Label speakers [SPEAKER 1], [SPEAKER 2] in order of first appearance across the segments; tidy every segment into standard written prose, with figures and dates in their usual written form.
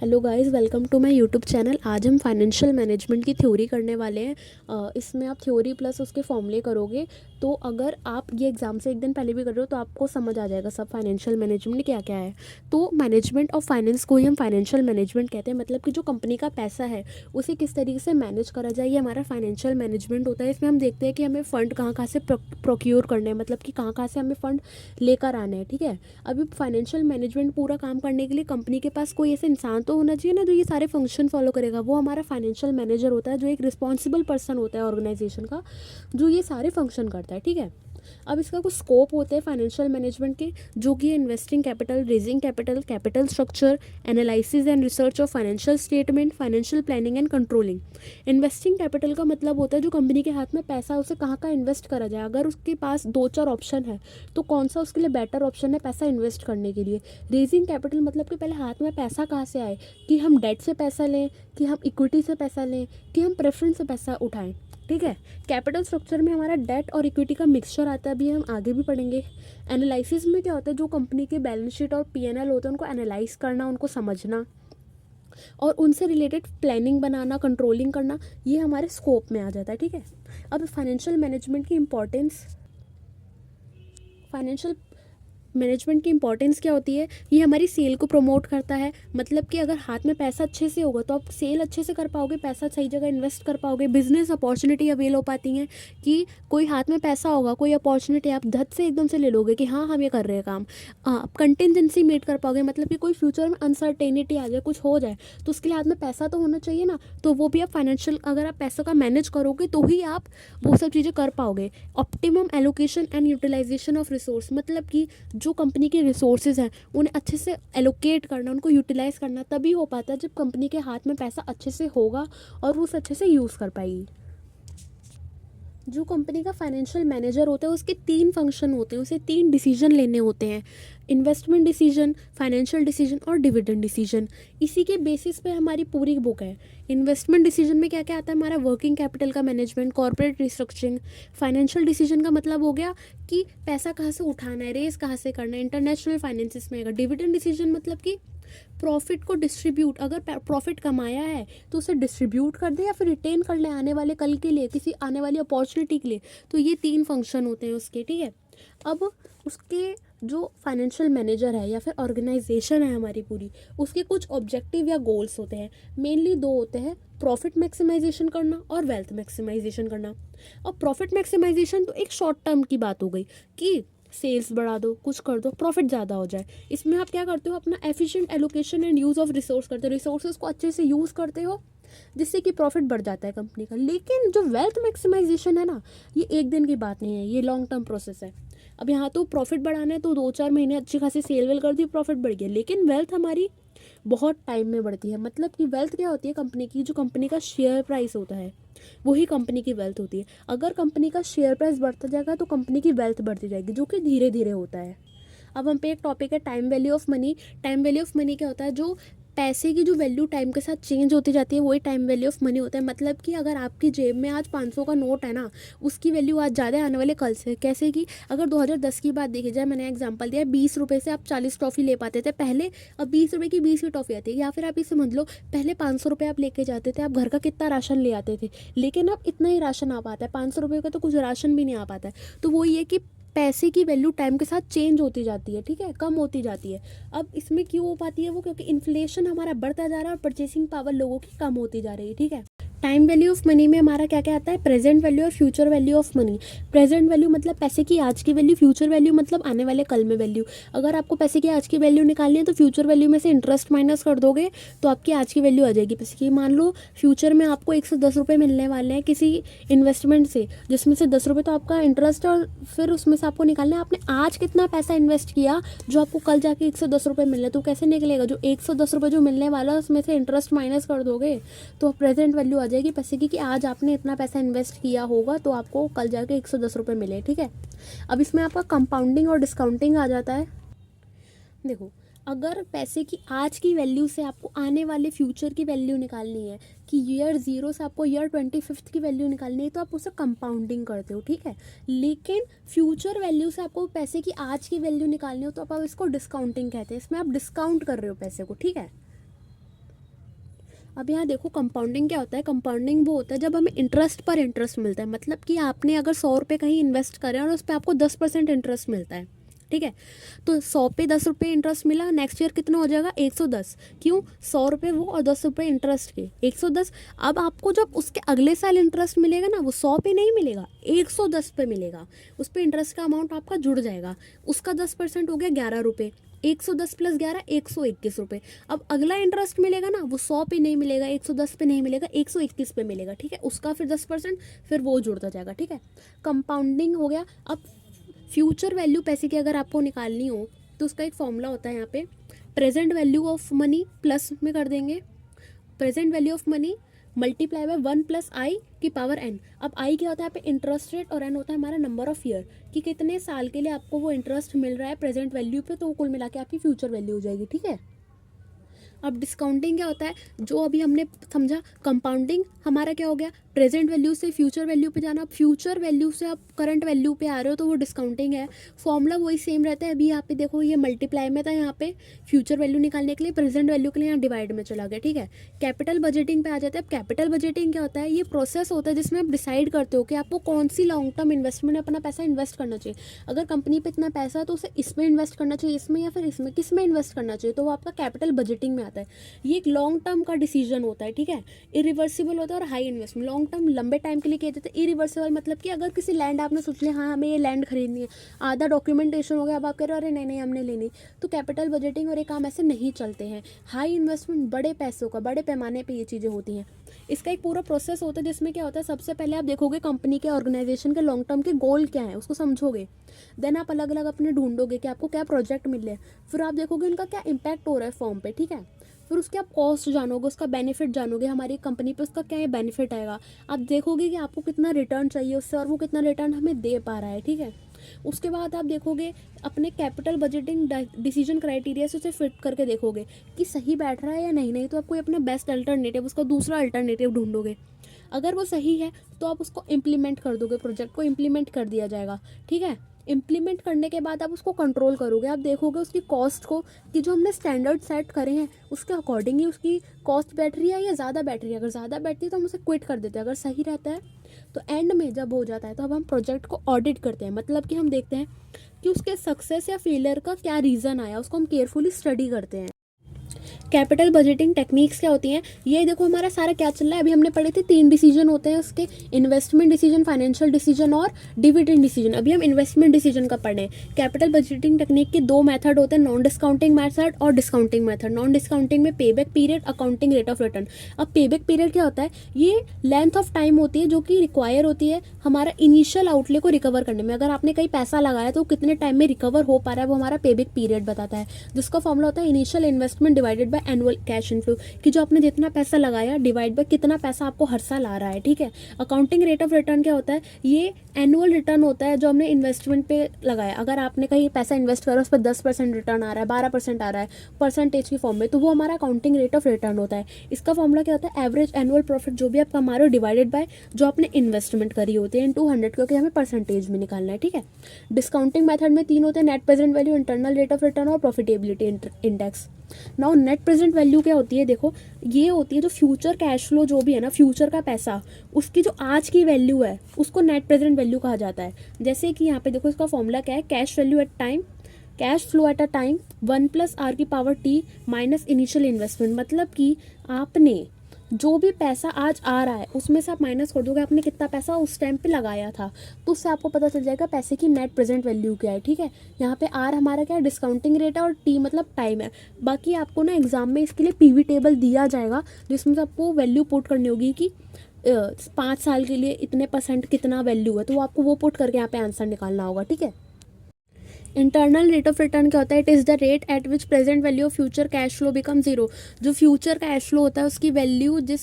[SPEAKER 1] Hello guys, welcome to my YouTube channel. आज हम financial management की थ्योरी करने वाले हैं। इसमें आप थ्योरी प्लस उसके फॉर्मूले करोगे तो अगर आप ये एग्ज़ाम से एक दिन पहले भी कर रहे हो तो आपको समझ आ जाएगा सब फाइनेंशियल मैनेजमेंट क्या क्या है। तो मैनेजमेंट ऑफ फाइनेंस को ही हम फाइनेंशियल मैनेजमेंट कहते हैं। मतलब कि जो कंपनी का पैसा है उसे किस तरीके से मैनेज करा जाए, ये हमारा फाइनेंशियल मैनेजमेंट होता है। इसमें हम देखते हैं कि हमें फ़ंड कहाँ कहाँ से प्रोक्योर करने हैं, मतलब कि कहाँ कहाँ से हमें फ़ंड लेकर आने हैं। ठीक है, अभी फाइनेंशियल मैनेजमेंट पूरा काम करने के लिए कंपनी के पास कोई ऐसे इंसान तो होना चाहिए ना जो ये सारे फंक्शन फॉलो करेगा। वो हमारा फाइनेंशियल मैनेजर होता है, जो एक रिस्पॉन्सिबल पर्सन होता है ऑर्गेनाइजेशन का, जो ये सारे फंक्शन करता है। ठीक है, अब इसका कुछ स्कोप होते हैं फाइनेंशियल मैनेजमेंट के, जो कि investing capital, raising capital, capital structure, analysis and research of financial statement, financial planning and controlling. Investing capital का मतलब होता है जो कंपनी के हाथ में पैसा है उसे कहाँ कहाँ इन्वेस्ट करा जाए। अगर उसके पास दो चार ऑप्शन है तो कौन सा उसके लिए बेटर ऑप्शन है पैसा इन्वेस्ट करने के लिए। रेजिंग कैपिटल मतलब कि पहले हाथ में पैसा कहाँ से आए, कि हम डेट से पैसा लें, कि हम इक्विटी से पैसा लें, कि हम प्रेफरेंस से पैसा उठाएं। ठीक है, कैपिटल स्ट्रक्चर में हमारा डेट और इक्विटी का मिक्सचर आता है, अभी हम आगे भी पढ़ेंगे। एनालिसिस में क्या होता है, जो कंपनी के बैलेंस शीट और पीएनएल होते हैं उनको एनालाइज करना, उनको समझना और उनसे रिलेटेड प्लानिंग बनाना, कंट्रोलिंग करना, ये हमारे स्कोप में आ जाता है। ठीक है, अब फाइनेंशियल मैनेजमेंट की इम्पोर्टेंस, फाइनेंशियल मैनेजमेंट की इंपॉर्टेंस क्या होती है, ये हमारी सेल को प्रमोट करता है। मतलब कि अगर हाथ में पैसा अच्छे से होगा तो आप सेल अच्छे से कर पाओगे, पैसा सही जगह इन्वेस्ट कर पाओगे, बिजनेस अपॉर्चुनिटी अवेल हो पाती हैं। कि कोई हाथ में पैसा होगा, कोई अपॉर्चुनिटी आप धत से एकदम से ले लोगे कि हाँ हम ये कर रहे हैं काम। आप कंटिजेंसी मीट कर पाओगे, मतलब कि कोई फ्यूचर में अनसर्टेनिटी आ जाए, कुछ हो जाए तो उसके लिए हाथ में पैसा तो होना चाहिए ना। तो वो भी आप फाइनेंशियल, अगर आप पैसों का मैनेज करोगे तो ही आप वो सब चीज़ें कर पाओगे। Optimum allocation and utilisation of resource, मतलब कि जो कंपनी के रिसोर्सेज हैं उन्हें अच्छे से एलोकेट करना, उनको यूटिलाइज़ करना तभी हो पाता है जब कंपनी के हाथ में पैसा अच्छे से होगा और वो उसे अच्छे से यूज़ कर पाएगी। जो कंपनी का फाइनेंशियल मैनेजर होता है उसके तीन फंक्शन होते हैं, उसे तीन डिसीजन लेने होते हैं: इन्वेस्टमेंट डिसीजन, फाइनेंशियल डिसीजन और डिविडेंड डिसीजन। इसी के बेसिस पे हमारी पूरी बुक है। इन्वेस्टमेंट डिसीजन में क्या क्या आता है, हमारा वर्किंग कैपिटल का management, corporate restructuring. Financial decision का मतलब हो गया कि पैसा कहाँ से उठाना है, रेस कहाँ से करना है, इंटरनेशनल फाइनेंसिस में आएगा। डिविडेंड डिसीजन मतलब कि प्रॉफिट को डिस्ट्रीब्यूट, अगर प्रॉफिट कमाया है तो उसे डिस्ट्रीब्यूट कर दे या फिर रिटेन कर ले आने वाले कल के लिए, किसी आने वाली अपॉर्चुनिटी के लिए। तो ये तीन फंक्शन होते हैं उसके। ठीक है, अब उसके जो फाइनेंशियल मैनेजर है या फिर ऑर्गेनाइजेशन है हमारी पूरी, उसके कुछ ऑब्जेक्टिव या गोल्स होते हैं। मेनली दो होते हैं: प्रॉफिट मैक्सिमाइजेशन करना और वेल्थ मैक्सिमाइजेशन करना। और प्रॉफिट मैक्सिमाइजेशन तो एक शॉर्ट टर्म की बात हो गई कि सेल्स बढ़ा दो, कुछ कर दो, प्रॉफिट ज़्यादा हो जाए। इसमें आप क्या करते हो, अपना efficient allocation and use of resource करते हो, रिसोर्सेज को अच्छे से यूज़ करते हो जिससे कि प्रॉफिट बढ़ जाता है कंपनी का। लेकिन जो वेल्थ मैक्सिमाइजेशन है ना, ये एक दिन की बात नहीं है, ये लॉन्ग टर्म प्रोसेस है। अब यहाँ तो प्रॉफिट बढ़ाना है तो 2-4 महीने अच्छी खासी सेल वेल कर दी, प्रॉफिट बढ़ गया। लेकिन वेल्थ हमारी बहुत टाइम में बढ़ती है। मतलब कि वेल्थ क्या होती है कंपनी की, जो कंपनी का शेयर प्राइस होता है वही कंपनी की वेल्थ होती है। अगर कंपनी का शेयर प्राइस बढ़ता जाएगा तो कंपनी की वेल्थ बढ़ती जाएगी, जो कि धीरे धीरे होता है। अब हम पे एक टॉपिक है time value of money. Time value of money क्या होता है, जो पैसे की जो वैल्यू टाइम के साथ चेंज होती जाती है वही टाइम वैल्यू ऑफ मनी होता है। मतलब कि अगर आपकी जेब में आज 500 का नोट है ना, उसकी वैल्यू आज ज़्यादा आने वाले कल से। कैसे कि अगर 2010 की बात देखी जाए, मैंने एग्जांपल दिया, 20 रुपये से आप 40 टॉफ़ी ले पाते थे पहले। अब 20 रुपये की 20 की टॉफ़ी आती है। या फिर आप इसे समझ लो, पहले 500 रुपये आप लेके जाते थे, आप घर का कितना राशन ले आते थे, लेकिन अब इतना ही राशन आ पाता है, 500 रुपये का तो कुछ राशन भी नहीं आ पाता है। तो वो ये कि पैसे की वैल्यू टाइम के साथ चेंज होती जाती है। ठीक है, कम होती जाती है। अब इसमें क्यों हो पाती है वो, क्योंकि इन्फ्लेशन हमारा बढ़ता जा रहा है और परचेसिंग पावर लोगों की कम होती जा रही है। ठीक है, टाइम वैल्यू ऑफ मनी में हमारा क्या क्या आता है, प्रेजेंट वैल्यू और future value of money. Present value मतलब पैसे की आज की वैल्यू, फ्यूचर वैल्यू मतलब आने वाले कल में वैल्यू। अगर आपको पैसे की आज की वैल्यू निकालनी है तो फ्यूचर वैल्यू में से इंटरेस्ट माइनस कर दोगे तो आपकी आज की वैल्यू आ जाएगी पैसे की। मान लो फ्यूचर में आपको 110 रुपये मिलने वाले हैं किसी इन्वेस्टमेंट से, जिसमें से 10 रुपये तो आपका इंटरेस्ट है और फिर उसमें से आपको निकालना है आपने आज कितना पैसा इन्वेस्ट किया जो आपको कल जाके 110 रुपये मिल रहा है। तो कैसे निकलेगा, जो 110 रुपये जो मिलने वाला है उसमें से इंटरेस्ट माइनस कर दोगे तो प्रेजेंट वैल्यू आ जाएगी पैसे की, कि आज आपने इतना पैसा इन्वेस्ट किया होगा तो आपको कल जाके 110 रुपये मिले। ठीक है, अब इसमें आपका कंपाउंडिंग और डिस्काउंटिंग आ जाता है। देखो, अगर पैसे की आज की वैल्यू से आपको आने वाले फ्यूचर की वैल्यू निकालनी है, कि ईयर 0 से आपको ईयर 25 की वैल्यू निकालनी है, तो आप उसे कंपाउंडिंग करते हो। ठीक है, लेकिन फ्यूचर वैल्यू से आपको पैसे की आज की वैल्यू निकालनी हो तो आप इसको डिस्काउंटिंग कहते हैं। इसमें आप डिस्काउंट कर रहे हो पैसे को। ठीक है, अब यहाँ देखो कंपाउंडिंग क्या होता है। कंपाउंडिंग वो होता है जब हमें इंटरेस्ट पर इंटरेस्ट मिलता है, मतलब कि आपने अगर 100 रुपये कहीं इन्वेस्ट करें और उस पर आपको 10% इंटरेस्ट मिलता है, ठीक है। तो 100 पे 10 रुपये इंटरेस्ट मिला, नेक्स्ट ईयर कितना हो जाएगा 110। क्यों? 100 रुपये वो और 10 रुपये इंटरेस्ट के, 110। अब आपको जब उसके अगले साल इंटरेस्ट मिलेगा ना, वो 100 पे नहीं मिलेगा, 110 पे मिलेगा। उस पर इंटरेस्ट का अमाउंट आपका जुड़ जाएगा, उसका 10% हो गया 11 रुपये। 110 + 11 121 रुपये। अब अगला इंटरेस्ट मिलेगा ना, वो 100 पे नहीं मिलेगा, 110 पे नहीं मिलेगा, 121 पे मिलेगा, ठीक है। उसका फिर 10%, फिर वो जुड़ता जाएगा, ठीक है। कंपाउंडिंग हो गया। अब फ्यूचर वैल्यू पैसे की अगर आपको निकालनी हो तो उसका एक फॉर्मूला होता है यहाँ पे, present value of money plus में कर देंगे present value of money multiply by 1 + i की पावर n। अब i क्या होता है यहाँ पे इंटरेस्ट रेट, और n होता है हमारा नंबर ऑफ ईयर, कि कितने साल के लिए आपको वो इंटरेस्ट मिल रहा है प्रेजेंट वैल्यू पे, तो वो कुल मिला के आपकी फ्यूचर वैल्यू हो जाएगी, ठीक है। अब डिस्काउंटिंग क्या होता है, जो अभी हमने समझा। कंपाउंडिंग हमारा क्या हो गया, प्रेजेंट वैल्यू से फ्यूचर वैल्यू पे जाना। फ्यूचर वैल्यू से आप करंट वैल्यू पे आ रहे हो तो वो डिस्काउंटिंग है। फॉर्मूला वही सेम रहता है। अभी यहाँ पे देखो ये मल्टीप्लाई में था, यहाँ पे फ्यूचर वैल्यू निकालने के लिए, प्रेजेंट वैल्यू के लिए यहाँ डिवाइड में चला गया, ठीक है। कैपिटल बजटिंग पे आ जाते हैं। अब कैपिटल बजटिंग क्या होता है, ये प्रोसेस होता है जिसमें आप डिसाइड करते हो कि आपको कौन सी लॉन्ग टर्म इन्वेस्टमेंट में अपना पैसा इन्वेस्ट करना चाहिए। अगर कंपनी पे इतना पैसा है तो उसे इसमें इन्वेस्ट करना चाहिए, इसमें या फिर इसमें, किस में इन्वेस्ट करना चाहिए, तो वो आपका कैपिटल बजटिंग में आता है। ये एक लॉन्ग टर्म का डिसीजन होता है, ठीक है। इरिवर्सिबल होता है और हाई इन्वेस्टमेंट। लॉन्ग टर्म लंबे टाइम के लिए किया जाता है। इरिवर्सिबल मतलब कि अगर किसी लैंड आपने सोच लिया, हाँ हमें ये लैंड खरीदनी है, आधा डॉक्यूमेंटेशन हो गया, अब आप कह रहे हो अरे नहीं नहीं हमने लेनी, तो कैपिटल बजटिंग और ये काम ऐसे नहीं चलते हैं। हाई इन्वेस्टमेंट, बड़े पैसों का, बड़े पैमाने पे ये चीज़ें होती हैं। इसका एक पूरा प्रोसेस होता है जिसमें क्या होता है, सबसे पहले आप देखोगे कंपनी के, ऑर्गेनाइजेशन के लॉन्ग टर्म के गोल क्या है, उसको समझोगे। देन आप अलग अलग अपने ढूंढोगे कि आपको क्या प्रोजेक्ट मिल रहे हैं। फिर आप देखोगे उनका क्या इम्पैक्ट हो रहा है फॉर्म पे, ठीक है। फिर उसके आप कॉस्ट जानोगे, उसका बेनिफिट जानोगे, हमारी कंपनी पे उसका क्या बेनिफिट आएगा। आप देखोगे कि आपको कितना रिटर्न चाहिए उससे और वो कितना रिटर्न हमें दे पा रहा है, ठीक है। उसके बाद आप देखोगे अपने कैपिटल बजटिंग डिसीजन क्राइटेरिया से उसे फिट करके देखोगे कि सही बैठ रहा है या नहीं। नहीं तो आप कोई अपना बेस्ट अल्टरनेटिव, उसका दूसरा अल्टरनेटिव ढूंढोगे। अगर वो सही है तो आप उसको इम्प्लीमेंट कर दोगे, प्रोजेक्ट को इम्प्लीमेंट कर दिया जाएगा, ठीक है। इम्प्लीमेंट करने के बाद आप उसको कंट्रोल करोगे। आप देखोगे उसकी कॉस्ट को, कि जो हमने स्टैंडर्ड सेट करे हैं उसके अकॉर्डिंग ही उसकी कॉस्ट बैठ रही है या ज़्यादा बैठ रही है। अगर ज़्यादा बैठती है तो हम उसे क्विट कर देते हैं, अगर सही रहता है तो एंड में जब हो जाता है तो अब हम प्रोजेक्ट को ऑडिट करते हैं। मतलब कि हम देखते हैं कि उसके सक्सेस या फेलियर का क्या रीज़न आया, उसको हम केयरफुली स्टडी करते हैं। कैपिटल बजटिंग टेक्निक्स क्या होती हैं, ये देखो हमारा सारा क्या चल रहा है। अभी हमने पढ़े थे 3 डिसीजन होते हैं उसके, इन्वेस्टमेंट डिसीजन, फाइनेंशियल डिसीजन और डिविडेंड डिसीजन। अभी हम इन्वेस्टमेंट डिसीजन का पढ़े। कैपिटल बजटिंग टेक्निक के 2 मेथड होते हैं, नॉन डिस्काउंटिंग मेथड और डिस्काउंटिंग मेथड। नॉन डिस्काउंटिंग में payback period, accounting rate of return. अब पेबैक पीरियड क्या होता है, ये लेंथ ऑफ टाइम होती है जो कि रिक्वायर होती है हमारा इनिशियल आउटले को रिकवर करने में। अगर आपने कहीं पैसा लगाया तो कितने टाइम में रिकवर हो पा रहा है, वो हमारा पेबैक पीरियड बताता है, जिसका फॉर्मूला होता है initial investment divided by annual cash inflow, कि जो आपने जितना पैसा लगाया डिवाइड बाय कितना पैसा आपको हर साल आ रहा है, ठीक है। अकाउंटिंग रेट ऑफ रिटर्न क्या होता है, ये एनुअल रिटर्न होता है जो हमने इन्वेस्टमेंट पे लगाया। अगर आपने कहीं पैसा इन्वेस्ट करा उस पर 10% रिटर्न आ रहा है, 12% आ रहा है परसेंटेज की फॉर्म में, तो वो हमारा अकाउंटिंग रेट ऑफ रिटर्न होता है। इसका फॉर्मूला क्या होता है, एवरेज एनुअल प्रॉफिट जो भी आप कमा रहे हो डिवाइडेड बाय जो आपने इन्वेस्टमेंट करी होती है इन 200, क्योंकि हमें परसेंटेज में निकालना है, ठीक है। डिस्काउंटिंग मेथड में 3 होते हैं, net present value, internal rate of return और profitability index. Now net present value क्या होती है, देखो ये होती है जो फ्यूचर कैश फ्लो जो भी है ना, फ्यूचर का पैसा, उसकी जो आज की वैल्यू है उसको नेट प्रेजेंट वैल्यू कहा जाता है। जैसे कि यहाँ पे देखो इसका फॉर्मूला क्या है, cash value at time, cash flow at a time 1 + r⁻t minus initial investment. मतलब कि आपने जो भी पैसा आज आ रहा है उसमें से आप माइनस कर दोगे आपने कितना पैसा उस टाइम पे लगाया था, तो उससे आपको पता चल जाएगा पैसे की नेट प्रेजेंट वैल्यू क्या है, ठीक है। यहाँ पे आर हमारा क्या है, डिस्काउंटिंग रेट है, और टी मतलब टाइम है। बाकी आपको ना एग्जाम में इसके लिए पीवी टेबल दिया जाएगा जिसमें से आपको वैल्यू पुट करनी होगी कि 5 साल के लिए इतने % कितना वैल्यू है, तो वो आपको वो पुट करके यहाँ पे आंसर निकालना होगा, ठीक है। इंटरनल रेट ऑफ रिटर्न क्या होता है, it is the rate at which present value of future cash flow become zero. जो फ्यूचर कैश फ्लो होता है उसकी वैल्यू जिस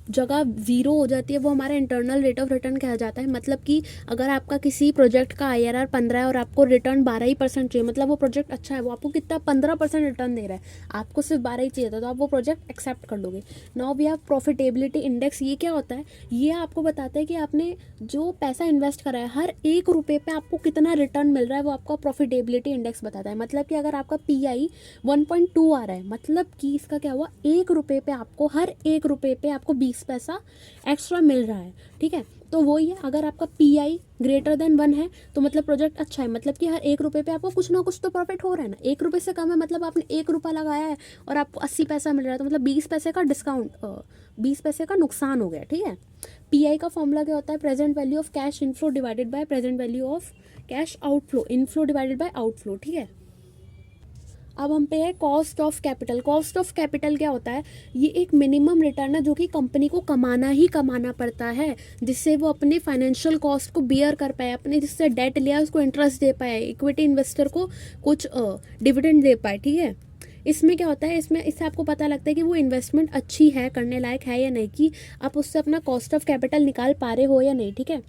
[SPEAKER 1] जगह ज़ीरो हो जाती है वो हमारा इंटरनल रेट ऑफ रिटर्न कहा जाता है। मतलब कि अगर आपका किसी प्रोजेक्ट का IRR 15 है और आपको रिटर्न 12% चाहिए, मतलब वो प्रोजेक्ट अच्छा है, वो आपको कितना 15% रिटर्न दे रहा है, आपको सिर्फ 12 ही चाहिए था, तो आप वो प्रोजेक्ट एक्सेप्ट कर लोगे। Now we have profitability index. ये क्या होता है? ये आपको बताता है कि आपने जो पैसा इन्वेस्ट करा है हर 1 रुपये पे आपको कितना रिटर्न मिल रहा है, वो आपका प्रॉफिटेबिलिटी इंडेक्स बताता है। मतलब कि अगर आपका PI 1.2 आ रहा है, मतलब कि इसका क्या हुआ, 1 रुपये पे आपको, हर 1 रुपये पे आपको 20 पैसा एक्स्ट्रा मिल रहा है। ठीक है, तो वही है, अगर आपका PI ग्रेटर देन 1 है तो मतलब प्रोजेक्ट अच्छा है, मतलब कि हर 1 रुपये पे आपको कुछ ना कुछ तो प्रॉफिट हो रहा है ना। 1 रुपये से कम है मतलब आपने 1 रुपया लगाया है और आपको 80 पैसा मिल रहा है, तो मतलब 20 पैसे का डिस्काउंट, 20 पैसे का नुकसान हो गया। ठीक है, PI का फॉर्मूला क्या होता है? Present value of cash inflow divided by present value of cash outflow, inflow divided by outflow. ठीक है, अब हम पे है cost of capital. Cost of capital क्या होता है? ये एक मिनिमम रिटर्न है जो कि कंपनी को कमाना ही कमाना पड़ता है, जिससे वो अपने फाइनेंशियल कॉस्ट को बियर कर पाए, अपने जिससे डेट लिया उसको इंटरेस्ट दे पाए, इक्विटी इन्वेस्टर को कुछ डिविडेंड दे पाए। ठीक है, इसमें क्या होता है, इससे आपको पता लगता है कि वो इन्वेस्टमेंट अच्छी है, करने लायक है या नहीं, कि आप उससे अपना कॉस्ट ऑफ कैपिटल निकाल पा रहे हो या नहीं। ठीक है,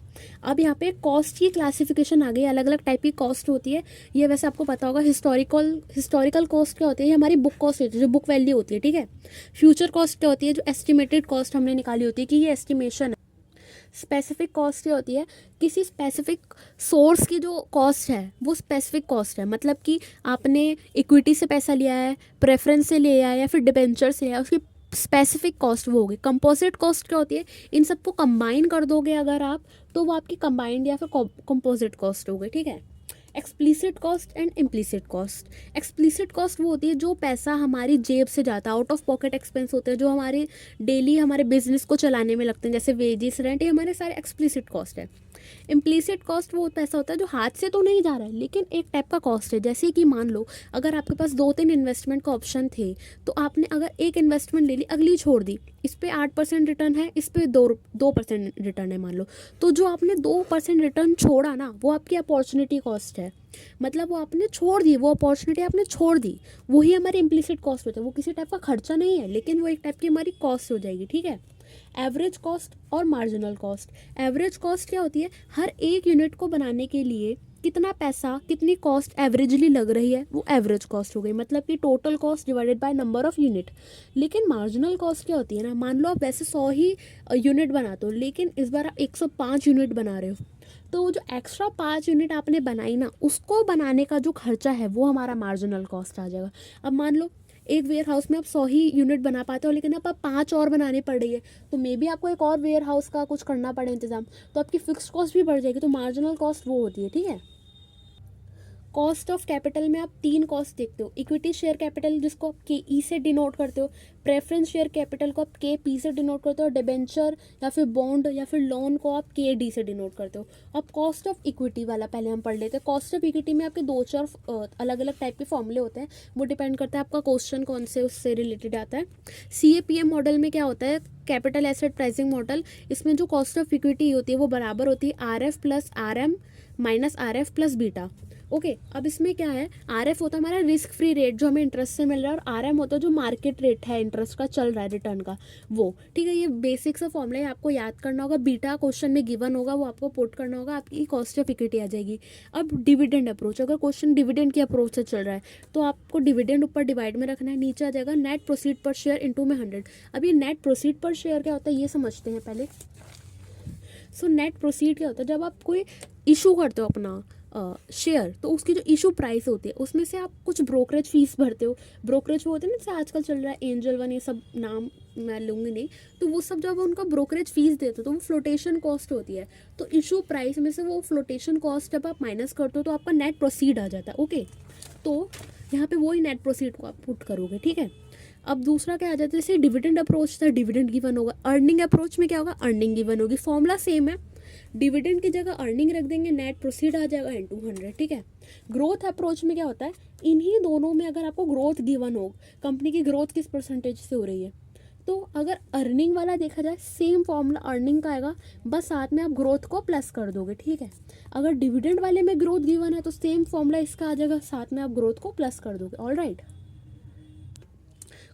[SPEAKER 1] अब यहाँ पे कॉस्ट की क्लासिफिकेशन आ गई, अलग अलग टाइप की कॉस्ट होती है। ये वैसे आपको पता होगा, हिस्टोरिकल कॉस्ट क्या होती है? ये हमारी बुक कॉस्ट होती है, जो बुक वैल्यू होती है। ठीक है, फ्यूचर कॉस्ट क्या होती है? जो एस्टिमेटेड कॉस्ट हमने निकाली होती है कि ये एस्टिमेशन है। स्पेसिफिक कॉस्ट क्या होती है? किसी स्पेसिफिक सोर्स की जो कॉस्ट है वो स्पेसिफिक कॉस्ट है, मतलब कि आपने इक्विटी से पैसा लिया है, प्रेफरेंस से लिया है या फिर डिबेंचर से लिया है, उसकी स्पेसिफिक कॉस्ट वो होगी। कंपोजिट कॉस्ट क्या होती है? इन सबको कंबाइन कर दोगे अगर आप, तो वो आपकी कंबाइंड या फिर कंपोजिट कॉस्ट होगी। ठीक है, explicit cost and implicit cost. Explicit cost वो होती है जो पैसा हमारी जेब से जाता है, आउट ऑफ पॉकेट एक्सपेंस होते हैं, जो हमारे डेली हमारे बिजनेस को चलाने में लगते हैं, जैसे वेजेस, रेंट, ये हमारे सारे एक्सप्लिसिट कॉस्ट है। इम्प्लिसिट कॉस्ट वो पैसा होता है जो हाथ से तो नहीं जा रहा है लेकिन एक टाइप का कॉस्ट है। जैसे कि मान लो अगर आपके पास 2-3 इन्वेस्टमेंट का ऑप्शन थे, तो आपने अगर एक इन्वेस्टमेंट ले ली, अगली छोड़ दी, इस पर 8% रिटर्न है, इस पर 2% रिटर्न है मान लो, तो जो आपने 2% रिटर्न छोड़ा ना, वो आपकी अपॉर्चुनिटी कॉस्ट है। मतलब वो आपने छोड़ दी, वो अपॉर्चुनिटी आपने छोड़ दी, वही हमारी इम्प्लिसिट कॉस्ट होता है। वो किसी टाइप का खर्चा नहीं है लेकिन वो एक टाइप की हमारी कॉस्ट हो जाएगी। ठीक है, एवरेज कॉस्ट और मार्जिनल कॉस्ट। एवरेज कॉस्ट क्या होती है? हर एक यूनिट को बनाने के लिए कितना पैसा, कितनी कॉस्ट एवरेजली लग रही है, वो एवरेज कॉस्ट हो गई, मतलब कि total cost divided by number of unit. लेकिन मार्जिनल कॉस्ट क्या होती है ना, मान लो आप वैसे 100 ही यूनिट बनाते हो लेकिन इस बार आप 105 यूनिट बना रहे हो, तो वो जो एक्स्ट्रा 5 यूनिट आपने बनाई ना, उसको बनाने का जो खर्चा है वो हमारा मार्जिनल कॉस्ट आ जाएगा। अब मान लो एक वेयर हाउस में आप 100 ही यूनिट बना पाते हो लेकिन आप 5 और बनानी पड़ रही है, तो मे बी आपको एक और वेयर हाउस का कुछ करना पड़े इंतजाम, तो आपकी फिक्स्ड कॉस्ट भी बढ़ जाएगी। तो मार्जिनल कॉस्ट वो होती है। ठीक है, कॉस्ट ऑफ कैपिटल में आप 3 कॉस्ट देखते हो। इक्विटी शेयर कैपिटल जिसको आप KE से डिनोट करते हो, प्रेफरेंस शेयर कैपिटल को आप KP से डिनोट करते हो, डिबेंचर या फिर बॉन्ड या फिर लोन को आप KD से डिनोट करते हो। अब कॉस्ट ऑफ इक्विटी वाला पहले हम पढ़ लेते हैं। कॉस्ट ऑफ इक्विटी में आपके 2-4 अलग अलग टाइप के फॉर्मूले होते हैं, वो डिपेंड करता है आपका क्वेश्चन कौन से उससे रिलेटेड आता है। CAPM मॉडल में क्या होता है? Capital asset pricing model. इसमें जो कॉस्ट ऑफ इक्विटी होती है वो बराबर होती है RF + RM - RF + beta. Okay, अब इसमें क्या है? RF होता है हमारा रिस्क फ्री रेट जो हमें इंटरेस्ट से मिल रहा है, और RM होता है जो मार्केट रेट है इंटरेस्ट का चल रहा है रिटर्न का, वो। ठीक है, ये बेसिक सा फॉर्मूला है, आपको याद करना होगा। बीटा क्वेश्चन में गिवन होगा, वो आपको पुट करना होगा, आपकी कॉस्ट ऑफ इक्विटी आ जाएगी। अब डिविडेंड अप्रोच, अगर क्वेश्चन डिविडेंड की अप्रोच से चल रहा है तो आपको डिविडेंड ऊपर डिवाइड में रखना है, नीचे आ जाएगा नेट प्रोसीड पर शेयर इंटू में 100। अब ये नेट प्रोसीड पर शेयर क्या होता है ये समझते हैं पहले। सो नेट प्रोसीड क्या होता है? जब आप कोई इशू करते हो अपना शेयर, तो उसकी जो इशू प्राइस होती है उसमें से आप कुछ ब्रोकरेज फीस भरते हो। ब्रोकरेज वो होते हैं ना, जैसे आजकल चल रहा है एंजल वन, ये सब नाम मैं लूँगी नहीं, तो वो सब जब उनका ब्रोकरेज फीस देते हो तो वो फ्लोटेशन कॉस्ट होती है। तो इशू प्राइस में से वो फ्लोटेशन कॉस्ट जब आप माइनस करते हो तो आपका नेट प्रोसीड आ जाता है। ओके, तो यहाँ पे वही नेट प्रोसीड को आप पुट करोगे। ठीक है, अब दूसरा क्या आ जाता है? जैसे डिविडेंड अप्रोच था, डिविडेंड गिवन होगा। अर्निंग अप्रोच में क्या होगा? अर्निंग गिवन होगी। फॉर्मूला सेम है, डिविडेंड की जगह अर्निंग रख देंगे, नेट प्रोसीड आ जाएगा इंटू 100। ठीक है, ग्रोथ अप्रोच में क्या होता है? इन्हीं दोनों में अगर आपको ग्रोथ गिवन हो, कंपनी की ग्रोथ किस परसेंटेज से हो रही है, तो अगर अर्निंग वाला देखा जाए सेम फॉर्मूला अर्निंग का आएगा, बस साथ में आप ग्रोथ को प्लस कर दोगे। ठीक है, अगर डिविडेंड वाले में ग्रोथ गिवन है तो सेम फॉर्मूला इसका आ जाएगा, साथ में आप ग्रोथ को प्लस कर दोगे। All right,